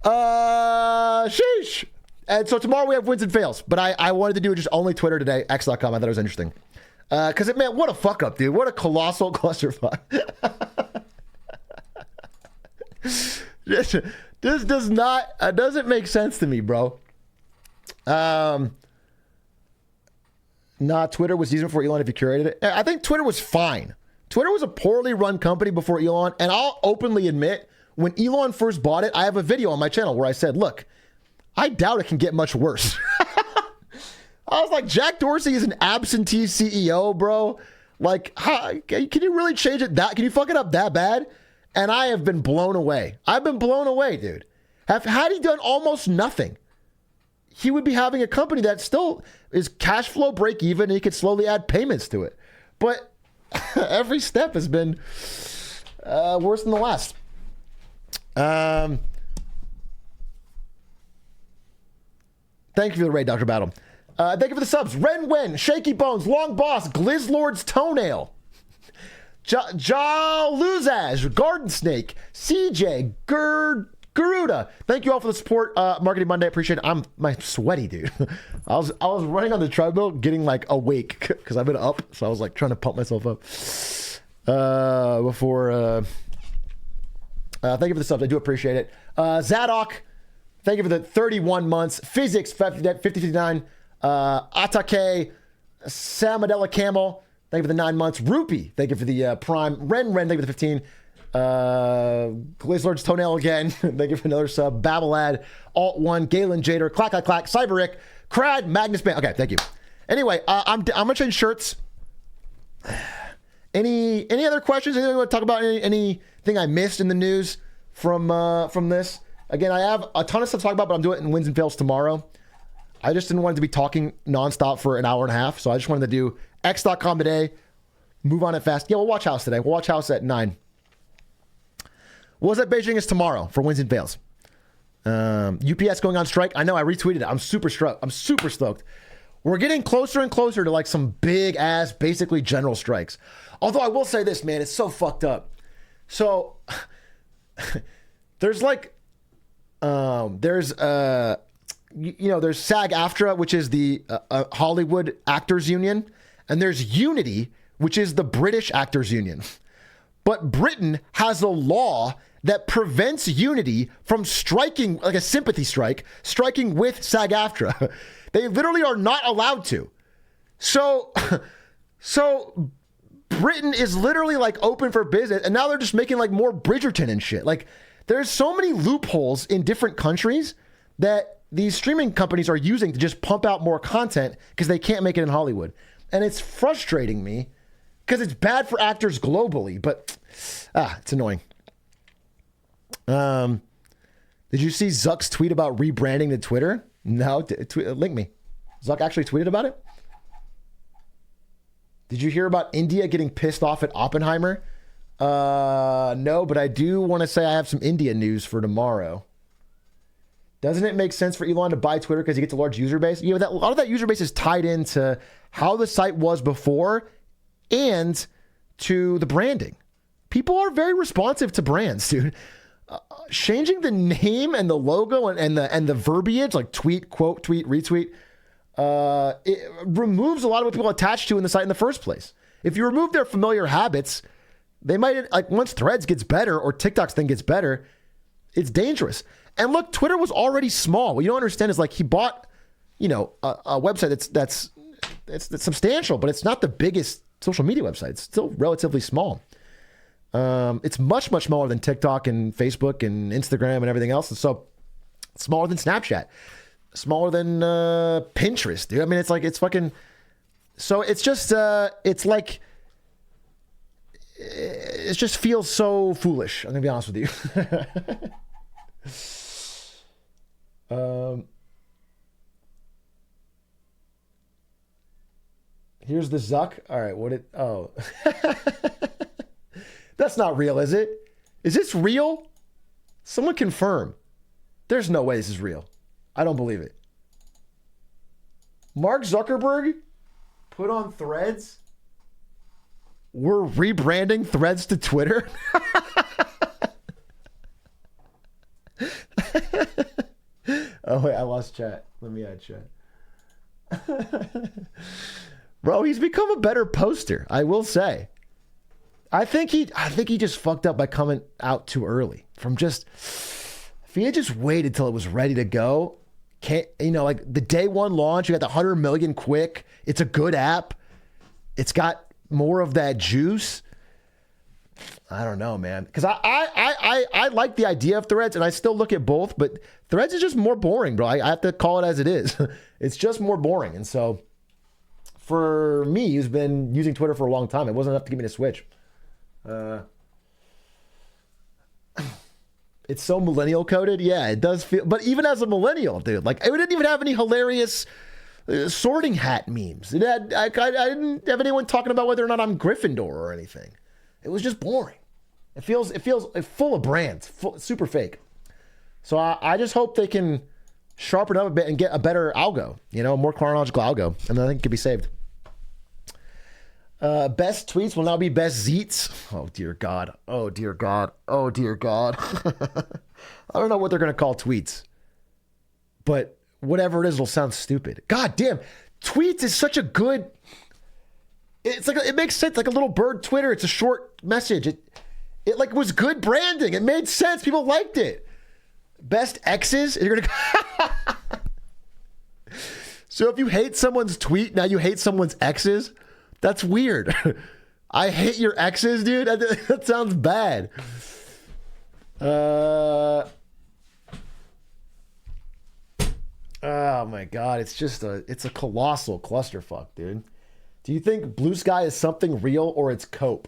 Sheesh. And so tomorrow we have wins and fails, but I wanted to do just only Twitter today, X.com. I thought it was interesting. Because, man, what a fuck up, dude. What a colossal clusterfuck. This does not, doesn't make sense to me, bro. Twitter was decent before Elon if you curated it. I think Twitter was fine. Twitter was a poorly run company before Elon, and I'll openly admit, when Elon first bought it, I have a video on my channel where I said, look, I doubt it can get much worse. I was like, Jack Dorsey is an absentee CEO, bro. Like, can you really change it that? Can you fuck it up that bad? And I have been blown away. I've been blown away, dude. Had he done almost nothing, he would be having a company that still is cash flow break even, and he could slowly add payments to it. But every step has been worse than the last. Thank you for the raid, Dr. Battle. Thank you for the subs. Ren Wen, Shaky Bones, Long Boss, Glizzlord's Toenail, Luzaj, Garden Snake, CJ, Garuda. Thank you all for the support. Marketing Monday, appreciate it. I'm sweaty, dude. I was running on the treadmill, getting like awake because I've been up, so I was like trying to pump myself up before. Thank you for the subs. I do appreciate it. Zadok, thank you for the 31 months. Physics 5059. Atake, Samadella Camel, thank you for the 9 months. Rupee, thank you for the Prime. Ren, thank you for the 15. Glizzlord's Toenail again, thank you for another sub. Babelad, Alt1, Galen Jader, Clack, Cyberic, Crad, Magnus Band. Okay, thank you. Anyway, I'm gonna change shirts. Any other questions? Anything you want to talk about? Anything I missed in the news from this? Again, I have a ton of stuff to talk about, but I'm doing it in wins and fails tomorrow. I just didn't want to be talking nonstop for an hour and a half, so I just wanted to do X.com today, move on it fast. Yeah, we'll watch House today. We'll watch House at 9. What's at Beijing is tomorrow for wins and fails. UPS going on strike. I know, I retweeted it. I'm super stoked. We're getting closer and closer to like some big ass, basically general strikes. Although I will say this, man, it's so fucked up. So there's like, there's SAG-AFTRA, which is the Hollywood Actors Union, and there's Unity, which is the British Actors Union. But Britain has a law that prevents Unity from striking, like a sympathy strike, striking with SAG-AFTRA. They literally are not allowed to. So Britain is literally like open for business, and now they're just making like more Bridgerton and shit. Like, there's so many loopholes in different countries that these streaming companies are using to just pump out more content because they can't make it in Hollywood. And it's frustrating me because it's bad for actors globally, but it's annoying. Did you see Zuck's tweet about rebranding to Twitter? No, link me. Zuck actually tweeted about it. Did you hear about India getting pissed off at Oppenheimer? No, but I do want to say I have some India news for tomorrow. Doesn't it make sense for Elon to buy Twitter because he gets a large user base? You know, a lot of that user base is tied into how the site was before and to the branding. People are very responsive to brands, dude. Changing the name and the logo and the verbiage, like tweet, quote, tweet, retweet, it removes a lot of what people attach to in the site in the first place. If you remove their familiar habits, they might, like, once Threads gets better or TikTok's thing gets better, it's dangerous. And look, Twitter was already small. What you don't understand is, like, he bought, you know, a website that's substantial, but it's not the biggest social media website. It's still relatively small. It's much, much smaller than TikTok and Facebook and Instagram and everything else. And so smaller than Snapchat, smaller than Pinterest, dude. I mean, it's like, it's fucking, so it's just, it's like, it just feels so foolish. I'm gonna be honest with you. Here's the Zuck. All right, that's not real, is it? Is this real? Someone confirm. There's no way this is real. I don't believe it. Mark Zuckerberg put on Threads. We're rebranding Threads to Twitter. Oh, wait, I lost chat. Let me add chat. Bro, he's become a better poster, I will say. I think he just fucked up by coming out too early. If he had just waited till it was ready to go, like the day one launch, you got the 100 million quick. It's a good app. It's got more of that juice. I don't know, man. Because I like the idea of Threads, and I still look at both, but Threads is just more boring, bro. I have to call it as it is. It's just more boring. And so for me, who's been using Twitter for a long time, it wasn't enough to get me to switch. It's so millennial coded. Yeah, it does feel, but even as a millennial, dude, like, it didn't even have any hilarious sorting hat memes. It had, I didn't have anyone talking about whether or not I'm Gryffindor or anything. It was just boring. It feels full of brands, super fake. So I just hope they can sharpen up a bit and get a better algo, more chronological algo, and I think it could be saved. Best tweets will now be best zeets. Oh, dear God. Oh, dear God. Oh, dear God. I don't know what they're going to call tweets, but whatever it is, it'll sound stupid. God damn. Tweets is such a good, it's like, it makes sense. Like a little bird Twitter. It's a short message. It like was good branding. It made sense. People liked it. Best X's. You're going to, so if you hate someone's tweet, now you hate someone's X's. That's weird. I hate your exes, dude. That sounds bad. Oh my God. It's a colossal clusterfuck, dude. Do you think Blue Sky is something real or it's cope?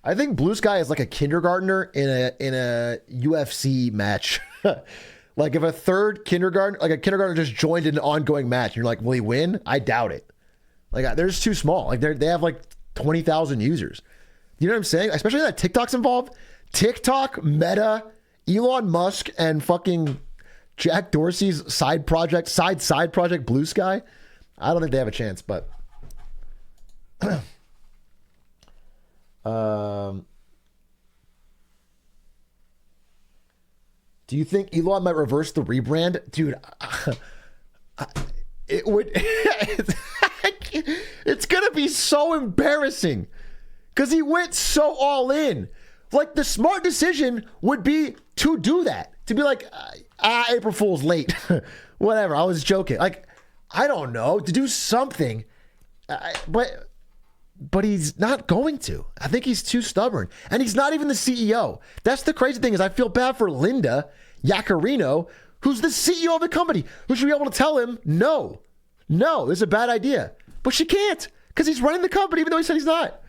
I think Blue Sky is like a kindergartner in a UFC match. Like if a kindergartner just joined an ongoing match, and you're like, will he win? I doubt it. Like, they're just too small. Like, they have like 20,000 users. You know what I'm saying? Especially that TikTok's involved. TikTok, Meta, Elon Musk, and fucking Jack Dorsey's side project, Blue Sky. I don't think they have a chance, but do you think Elon might reverse the rebrand? Dude, it would. It's going to be so embarrassing because he went so all in. Like, the smart decision would be to do that. To be like, April Fool's late. Whatever, I was joking. Like, I don't know. To do something. But he's not going to. I think he's too stubborn. And he's not even the CEO. That's the crazy thing is I feel bad for Linda Yaccarino, who's the CEO of the company, who should be able to tell him, no, this is a bad idea. But she can't, because he's running the company, even though he said he's not.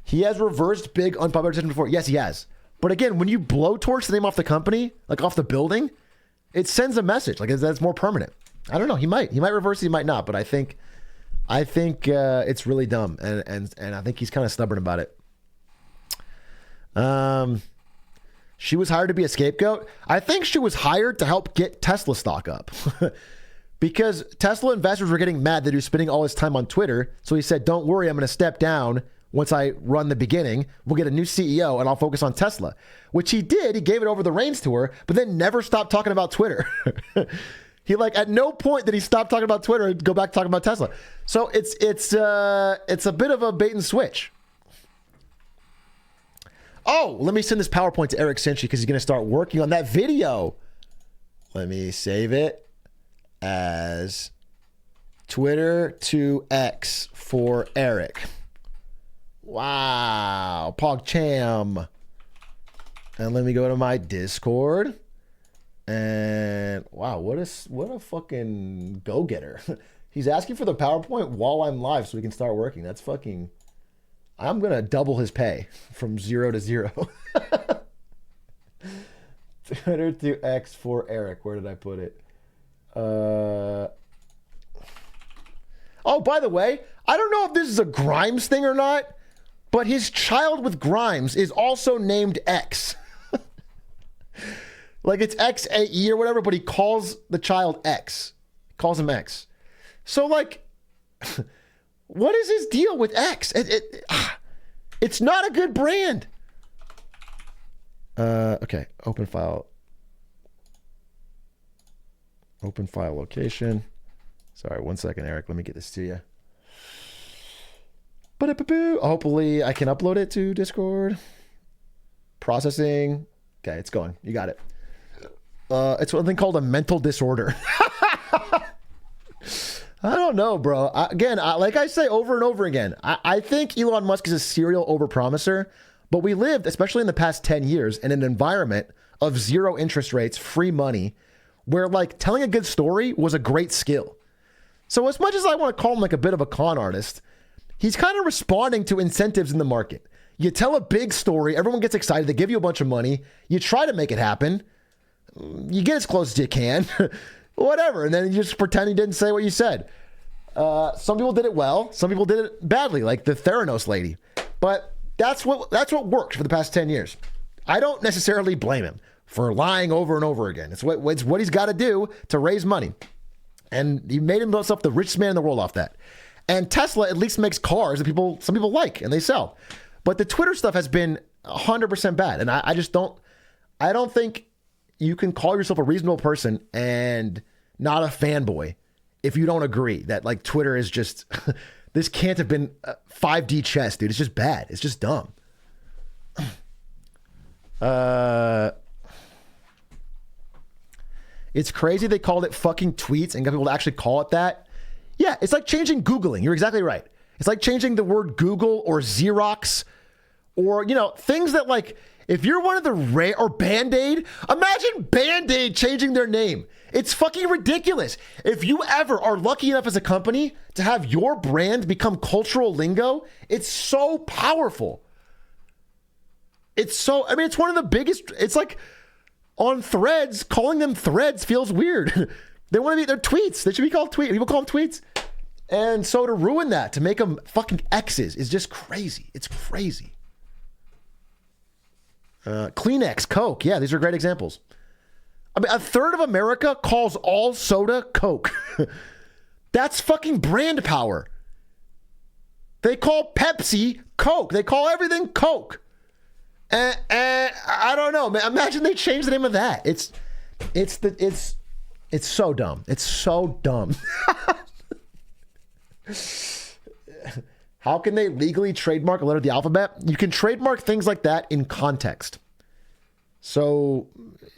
He has reversed big unpopular decisions before. Yes, he has. But again, when you blowtorch the name off the company, like off the building, it sends a message. Like, that's more permanent. I don't know. He might reverse it, he might not. But I think it's really dumb. And I think he's kind of stubborn about it. she was hired to be a scapegoat. I think she was hired to help get Tesla stock up. Because Tesla investors were getting mad that he was spending all his time on Twitter. So he said, don't worry, I'm going to step down once I run the beginning. We'll get a new CEO and I'll focus on Tesla. Which he did. He gave it over the reins to her, but then never stopped talking about Twitter. He at no point did he stop talking about Twitter and go back to talking about Tesla. So it's a bit of a bait and switch. Oh, let me send this PowerPoint to Eric Sinchi because he's going to start working on that video. Let me save it as Twitter to X for Eric. Wow, PogCham. And let me go to my Discord. And wow, what a fucking go-getter. He's asking for the PowerPoint while I'm live so we can start working. That's fucking... I'm going to double his pay from 0 to 0. Twitter to X for Eric. Where did I put it? Oh, by the way, I don't know if this is a Grimes thing or not, but his child with Grimes is also named X. It's XAE or whatever, but he calls the child X. Calls him X. So, what is his deal with X? It's not a good brand. Okay, open file. Open file location. Sorry, 1 second, Eric. Let me get this to you. Hopefully I can upload it to Discord. Processing. Okay, it's going. You got it. It's something called a mental disorder. I don't know, bro. Like I say over and over again, I think Elon Musk is a serial overpromiser, but we lived, especially in the past 10 years, in an environment of zero interest rates, free money, where telling a good story was a great skill. So as much as I want to call him a bit of a con artist, he's kind of responding to incentives in the market. You tell a big story, everyone gets excited, they give you a bunch of money, you try to make it happen, you get as close as you can, whatever, and then you just pretend you didn't say what you said. Some people did it well, some people did it badly, like the Theranos lady. But that's what worked for the past 10 years. I don't necessarily blame him for lying over and over again. It's what he's got to do to raise money. And he made himself the richest man in the world off that. And Tesla at least makes cars that some people like and they sell. But the Twitter stuff has been 100% bad. And I don't think you can call yourself a reasonable person and not a fanboy if you don't agree that Twitter is just, this can't have been 5D chess, dude. It's just bad. It's just dumb. It's crazy they called it fucking tweets and got people to actually call it that. Yeah, it's like changing Googling. You're exactly right. It's like changing the word Google or Xerox or, things that if you're one of the or Band-Aid, imagine Band-Aid changing their name. It's fucking ridiculous. If you ever are lucky enough as a company to have your brand become cultural lingo, it's so powerful. It's one of the biggest, it's on Threads, calling them Threads feels weird. They want to be their tweets. They should be called tweets. People call them tweets. And so to ruin that, to make them fucking X's is just crazy. It's crazy. Kleenex, Coke. Yeah, these are great examples. A third of America calls all soda Coke. That's fucking brand power. They call Pepsi Coke. They call everything Coke. I don't know, man. Imagine they change the name of that. It's so dumb. It's so dumb. How can they legally trademark a letter of the alphabet? You can trademark things like that in context. So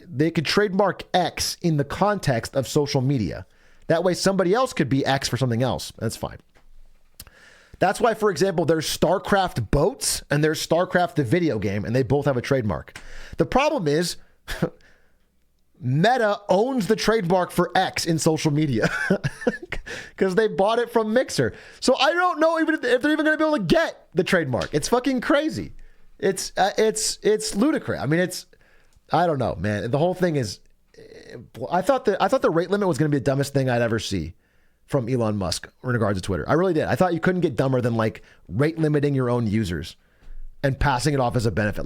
they could trademark X in the context of social media. That way somebody else could be X for something else. That's fine. That's why, for example, there's StarCraft boats and there's StarCraft the video game, and they both have a trademark. The problem is Meta owns the trademark for X in social media because they bought it from Mixer. So I don't know even if they're even going to be able to get the trademark. It's fucking crazy. It's ludicrous. I don't know, man. The whole thing is, I thought the rate limit was going to be the dumbest thing I'd ever see from Elon Musk in regards to Twitter. I really did. I thought you couldn't get dumber than rate limiting your own users and passing it off as a benefit.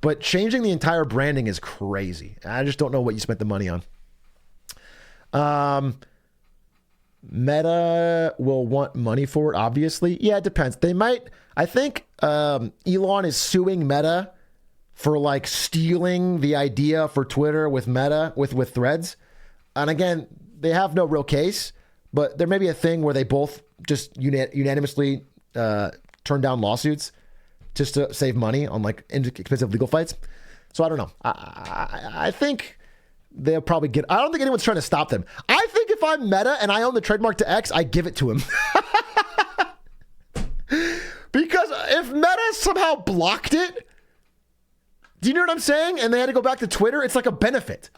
But changing the entire branding is crazy. I just don't know what you spent the money on. Meta will want money for it, obviously. Yeah, it depends. They might. I think Elon is suing Meta for like stealing the idea for Twitter with Meta with Threads. And again, they have no real case, but there may be a thing where they both just unanimously turn down lawsuits just to save money on like expensive legal fights. So I don't know. I think they'll probably get. I don't think anyone's trying to stop them. I think if I'm Meta and I own the trademark to X, I give it to him. Because if Meta somehow blocked it, do you know what I'm saying? And they had to go back to Twitter, it's like a benefit.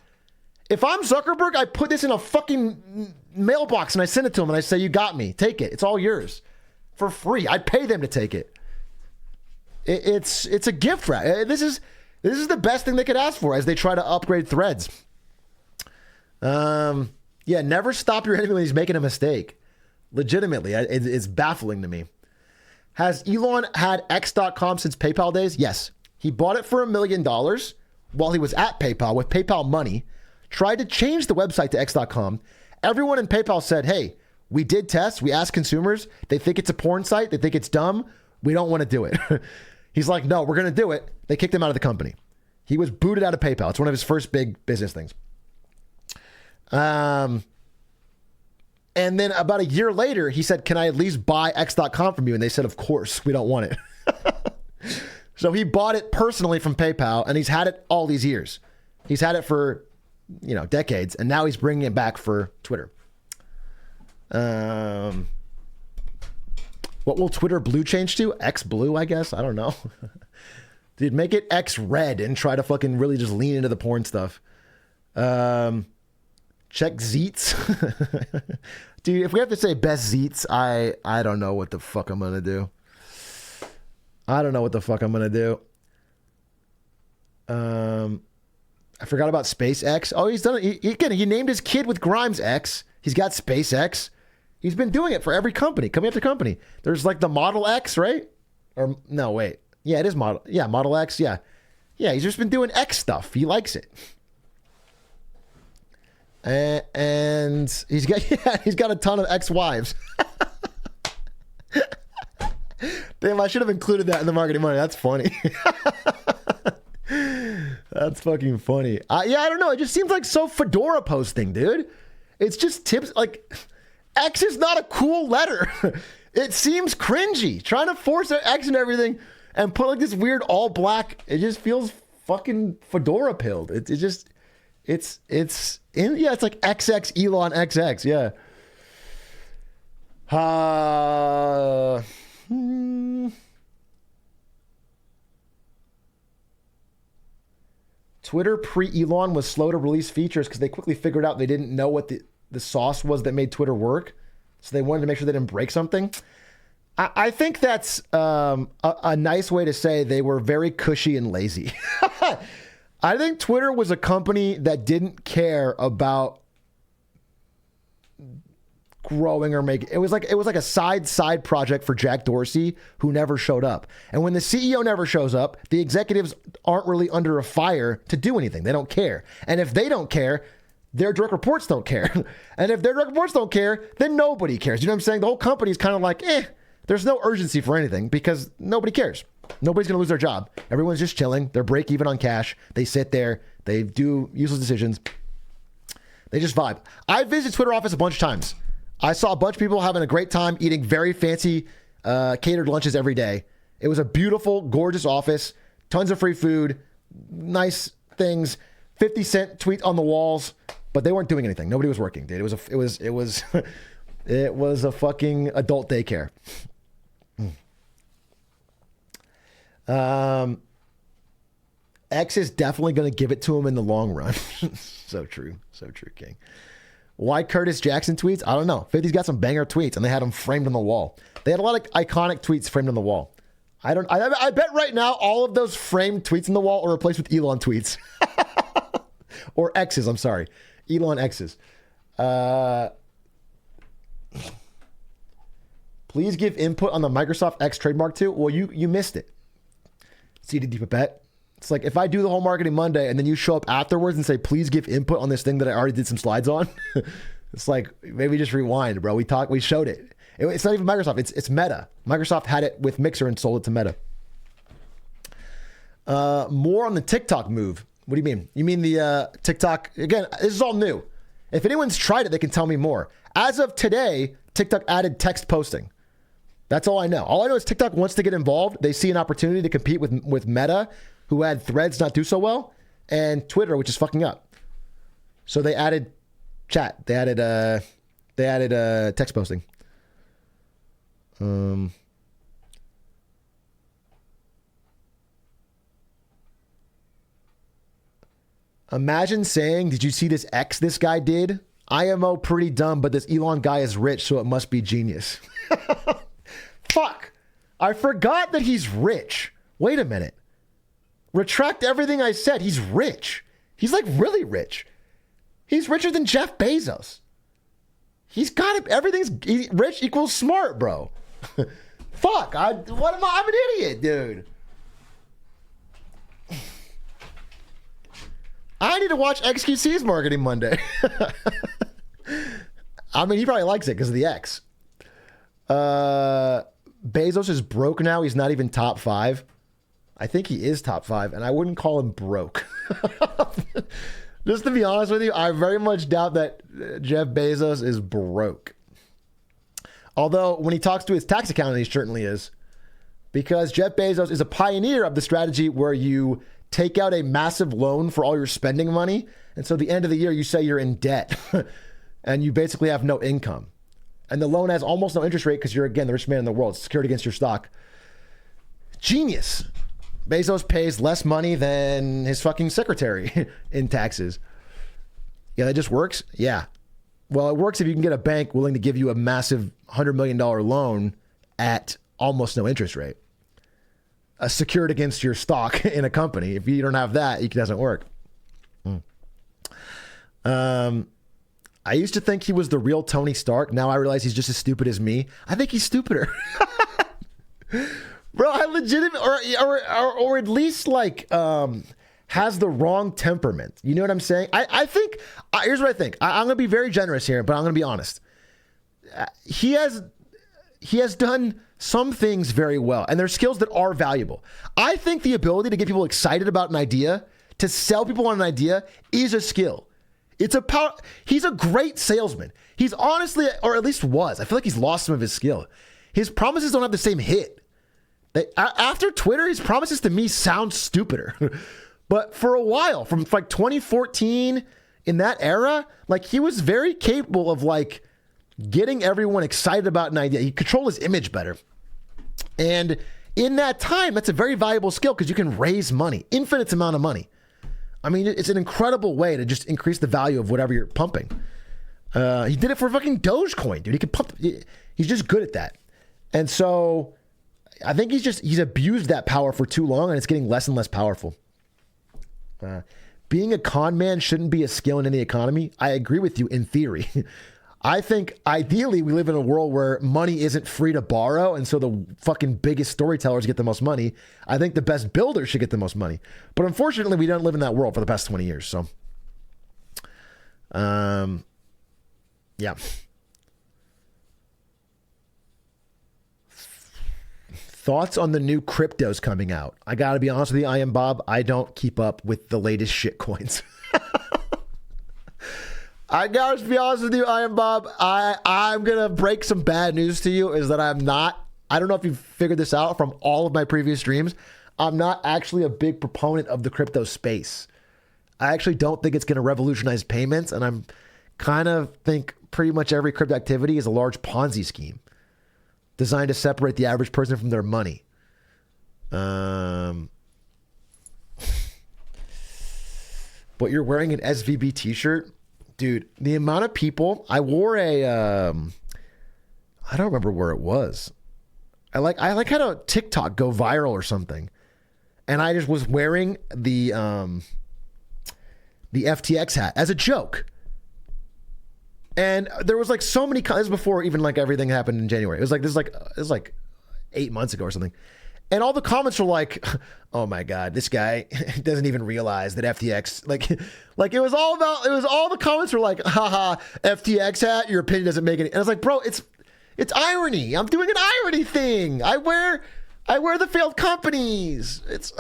If I'm Zuckerberg, I put this in a fucking mailbox and I send it to him and I say, you got me, take it. It's all yours for free. I pay them to take it. It's a gift wrap. This is the best thing they could ask for as they try to upgrade Threads. Yeah, never stop your enemy when he's making a mistake. Legitimately, it's baffling to me. Has Elon had X.com since PayPal days? Yes. He bought it for $1 million while he was at PayPal with PayPal money, tried to change the website to X.com. Everyone in PayPal said, hey, we did tests. We asked consumers. They think it's a porn site. They think it's dumb. We don't want to do it. He's like, no, we're going to do it. They kicked him out of the company. He was booted out of PayPal. It's one of his first big business things. And then about a year later, he said, can I at least buy X.com from you? And they said, of course, we don't want it. So he bought it personally from PayPal, and he's had it all these years. He's had it for, decades, and now he's bringing it back for Twitter. What will Twitter Blue change to? X Blue, I guess. I don't know. Dude, make it X Red and try to fucking really just lean into the porn stuff. Check Zeets. Dude, if we have to say best Zeets, I don't know what the fuck I'm going to do. I forgot about SpaceX. Oh, he's done it. He named his kid with Grimes X. He's got SpaceX. He's been doing it for every company, company after company. There's like the Model X, right? Or no, wait. Yeah, it is Model. Yeah, Model X. Yeah. Yeah, he's just been doing X stuff. He likes it. And he's got a ton of ex-wives. Damn, I should have included that in the marketing money. That's funny. That's fucking funny. I don't know. It just seems like so Fedora posting, dude. It's just tips. Like, X is not a cool letter. It seems cringy. Trying to force an X and everything and put like this weird all black. It just feels fucking Fedora pilled. It's like XX Elon XX. Yeah. Twitter pre-Elon was slow to release features because they quickly figured out they didn't know what the sauce was that made Twitter work. So they wanted to make sure they didn't break something. I think that's a nice way to say they were very cushy and lazy. I think Twitter was a company that didn't care about growing or making. It was like a side project for Jack Dorsey, who never showed up. And when the CEO never shows up, the executives aren't really under a fire to do anything. They don't care. And if they don't care, their direct reports don't care. And if their direct reports don't care, then nobody cares. You know what I'm saying? The whole company is kind of like, there's no urgency for anything because nobody cares. Nobody's going to lose their job. Everyone's just chilling. They're break even on cash. They sit there. They do useless decisions. They just vibe. I visited Twitter office a bunch of times. I saw a bunch of people having a great time eating very fancy catered lunches every day. It was a beautiful, gorgeous office. Tons of free food. Nice things. 50-cent tweets on the walls. But they weren't doing anything. Nobody was working, dude. It was it was a fucking adult daycare. X is definitely going to give it to him in the long run. So true, King. Why Curtis Jackson tweets? I don't know. 50's got some banger tweets, and they had them framed on the wall. They had a lot of iconic tweets framed on the wall. I bet right now all of those framed tweets on the wall are replaced with Elon tweets. Or X's, I'm sorry. Elon X's. Please give input on the Microsoft X trademark too. Well, you missed it. CDD Pipette. It's like if I do the whole Marketing Monday and then you show up afterwards and say, please give input on this thing that I already did some slides on. It's like, maybe just rewind, bro. We showed it. It's not even Microsoft. It's Meta. Microsoft had it with Mixer and sold it to Meta. More on the TikTok move. What do you mean? You mean the TikTok? Again, this is all new. If anyone's tried it, they can tell me more. As of today, TikTok added text posting. That's all I know. All I know is TikTok wants to get involved. They see an opportunity to compete with Meta, who had Threads not do so well, and Twitter, which is fucking up. So they added chat. They added text posting. Imagine saying, did you see this X this guy did? IMO pretty dumb, but this Elon guy is rich, so it must be genius. Fuck. I forgot that he's rich. Wait a minute. Retract everything I said. He's rich. He's like really rich. He's richer than Jeff Bezos. He's got it. Rich equals smart, bro. Fuck. I'm an idiot, dude. I need to watch XQC's Marketing Monday. I mean, he probably likes it because of the X. Bezos is broke now. He's not even top 5. I think he is top 5, and I wouldn't call him broke. Just to be honest with you, I very much doubt that Jeff Bezos is broke. Although, when he talks to his tax accountant, he certainly is. Because Jeff Bezos is a pioneer of the strategy where you take out a massive loan for all your spending money. And so at the end of the year, you say you're in debt and you basically have no income. And the loan has almost no interest rate because you're, again, the richest man in the world. It's secured against your stock. Genius. Bezos pays less money than his fucking secretary in taxes. Yeah, that just works? Yeah. Well, it works if you can get a bank willing to give you a massive $100 million loan at almost no interest rate. Secured against your stock in a company. If you don't have that, it doesn't work. I used to think he was the real Tony Stark. Now I realize he's just as stupid as me. I think he's stupider. Bro, I legitimately, or at least like has the wrong temperament. You know what I'm saying? I think, here's what I think. I'm going to be very generous here, but I'm going to be honest. He has done some things very well, and they're skills that are valuable. I think the ability to get people excited about an idea, to sell people on an idea, is a skill. It's a power. He's a great salesman. He's honestly, or at least was. I feel like he's lost some of his skill. His promises don't have the same hit. After Twitter, his promises to me sound stupider. But for a while, from like 2014, in that era, like he was very capable of like getting everyone excited about an idea. He controlled his image better. And in that time, that's a very valuable skill because you can raise money, infinite amount of money. I mean, it's an incredible way to just increase the value of whatever you're pumping. He did it for fucking Dogecoin, dude. He could pump. He's just good at that. And so I think he's abused that power for too long, and it's getting less and less powerful. Being a con man shouldn't be a skill in any economy. I agree with you in theory. I think ideally we live in a world where money isn't free to borrow, and so the fucking biggest storytellers get the most money. I think the best builders should get the most money. But unfortunately, we don't live in that world for the past 20 years. So, yeah. Thoughts on the new cryptos coming out? I got to be honest with you, I am Bob. I don't keep up with the latest shit coins. I gotta be honest with you, I am Bob. I'm gonna break some bad news to you, is that I don't know if you've figured this out from all of my previous streams, I'm not actually a big proponent of the crypto space. I actually don't think it's gonna revolutionize payments, and I'm kind of think pretty much every crypto activity is a large Ponzi scheme designed to separate the average person from their money. But you're wearing an SVB t-shirt? Dude, the amount of people, I wore a, I don't remember where it was. I had a TikTok go viral or something. And I just was wearing the FTX hat as a joke. And there was like so many, this was before even like everything happened in January. It was like 8 months ago or something. And all the comments were like, "Oh my God, this guy doesn't even realize that FTX like it was all the comments were like, haha, FTX hat, your opinion doesn't make any." And I was like, bro, it's irony. I'm doing an irony thing. I wear the failed companies. It's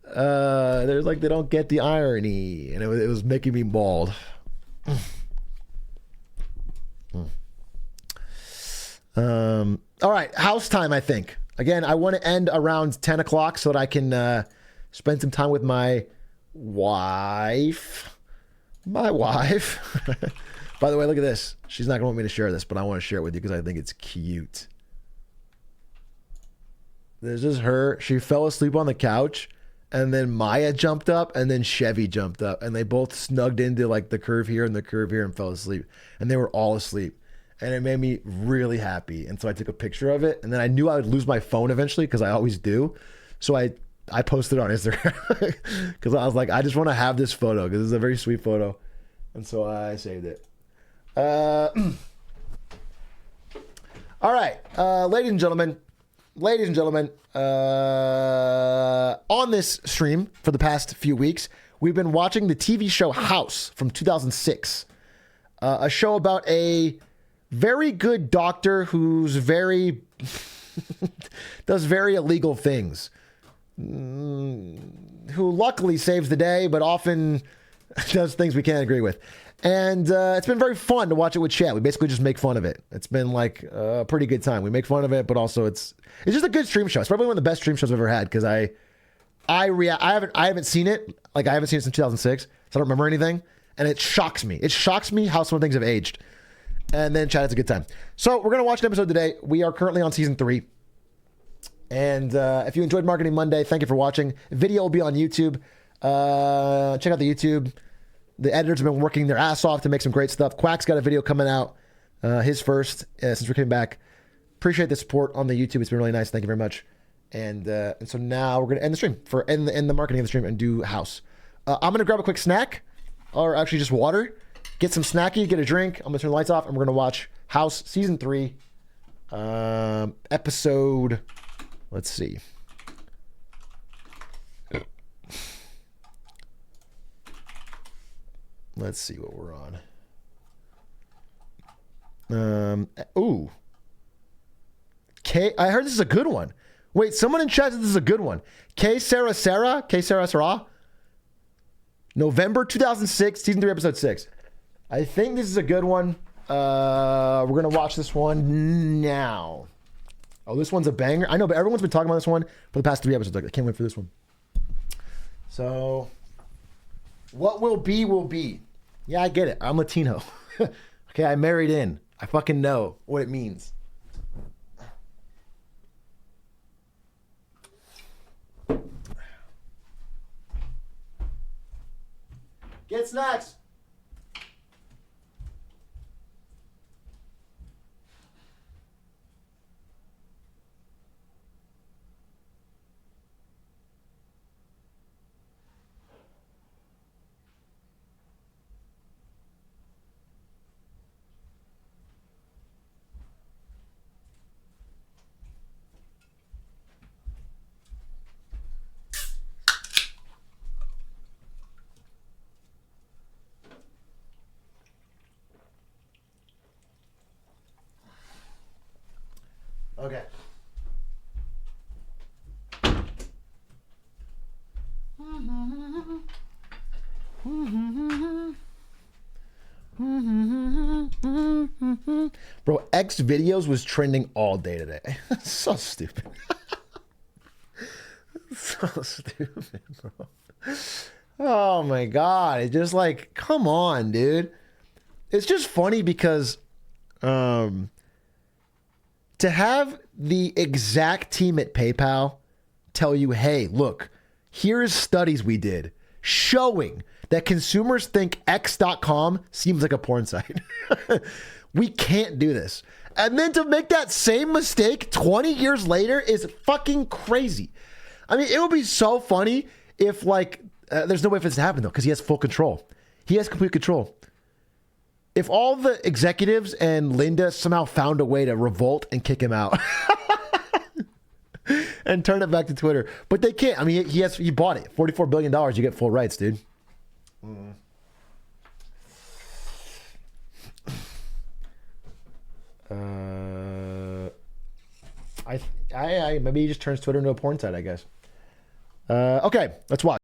there's like they don't get the irony, and it was making me bald. All right, house time, I think. Again, I want to end around 10 o'clock so that I can spend some time with my wife. My wife. By the way, look at this. She's not going to want me to share this, but I want to share it with you because I think it's cute. This is her. She fell asleep on the couch, and then Maya jumped up, and then Chevy jumped up, and they both snugged into like the curve here and the curve here and fell asleep. And they were all asleep. And it made me really happy. And so I took a picture of it. And then I knew I would lose my phone eventually because I always do. So I posted it on Instagram because I was like, I just want to have this photo because it's a very sweet photo. And so I saved it. All right. Ladies and gentlemen, on this stream for the past few weeks, we've been watching the TV show House from 2006. A show about a very good doctor who's does very illegal things, who luckily saves the day, but often does things we can't agree with. And it's been very fun to watch it with chat. We basically just make fun of it. It's been like a pretty good time. We make fun of it, but also it's just a good stream show. It's probably one of the best stream shows I've ever had because I haven't seen it. Like I haven't seen it since 2006, so I don't remember anything. And it shocks me. It shocks me how some things have aged. And then chat, it's a good time. So we're going to watch an episode today. We are currently on season 3. And if you enjoyed Marketing Monday, thank you for watching. Video will be on YouTube. Check out the YouTube. The editors have been working their ass off to make some great stuff. Quack's got a video coming out, his first, since we're coming back. Appreciate the support on the YouTube. It's been really nice. Thank you very much. And so now we're going to end the stream, end the marketing of the stream and do House. I'm going to grab a quick snack, or actually just water. Get some snacky, get a drink. I'm going to turn the lights off, and we're going to watch House Season 3, episode, let's see. Let's see what we're on. Ooh. I heard this is a good one. Wait, someone in chat said this is a good one. K Sarah. November 2006, Season 3, Episode 6. I think this is a good one. We're going to watch this one now. Oh, this one's a banger. I know, but everyone's been talking about this one for the past 3 episodes. I can't wait for this one. So, what will be, will be. Yeah, I get it. I'm Latino. Okay, I married in. I fucking know what it means. Get snacks. Okay. Bro, X videos was trending all day today. So stupid. So stupid, bro. Oh my God. It's just like, come on, dude. It's just funny because to have the exact team at PayPal tell you, hey, look, here's studies we did showing that consumers think X.com seems like a porn site. We can't do this. And then to make that same mistake 20 years later is fucking crazy. I mean, it would be so funny if, like, there's no way for this to happen, though, because he has full control. He has complete control. If all the executives and Linda somehow found a way to revolt and kick him out, and turn it back to Twitter. But they can't. I mean, he bought it. $44 billion, you get full rights, dude. Maybe he just turns Twitter into a porn site, I guess. Okay, let's watch.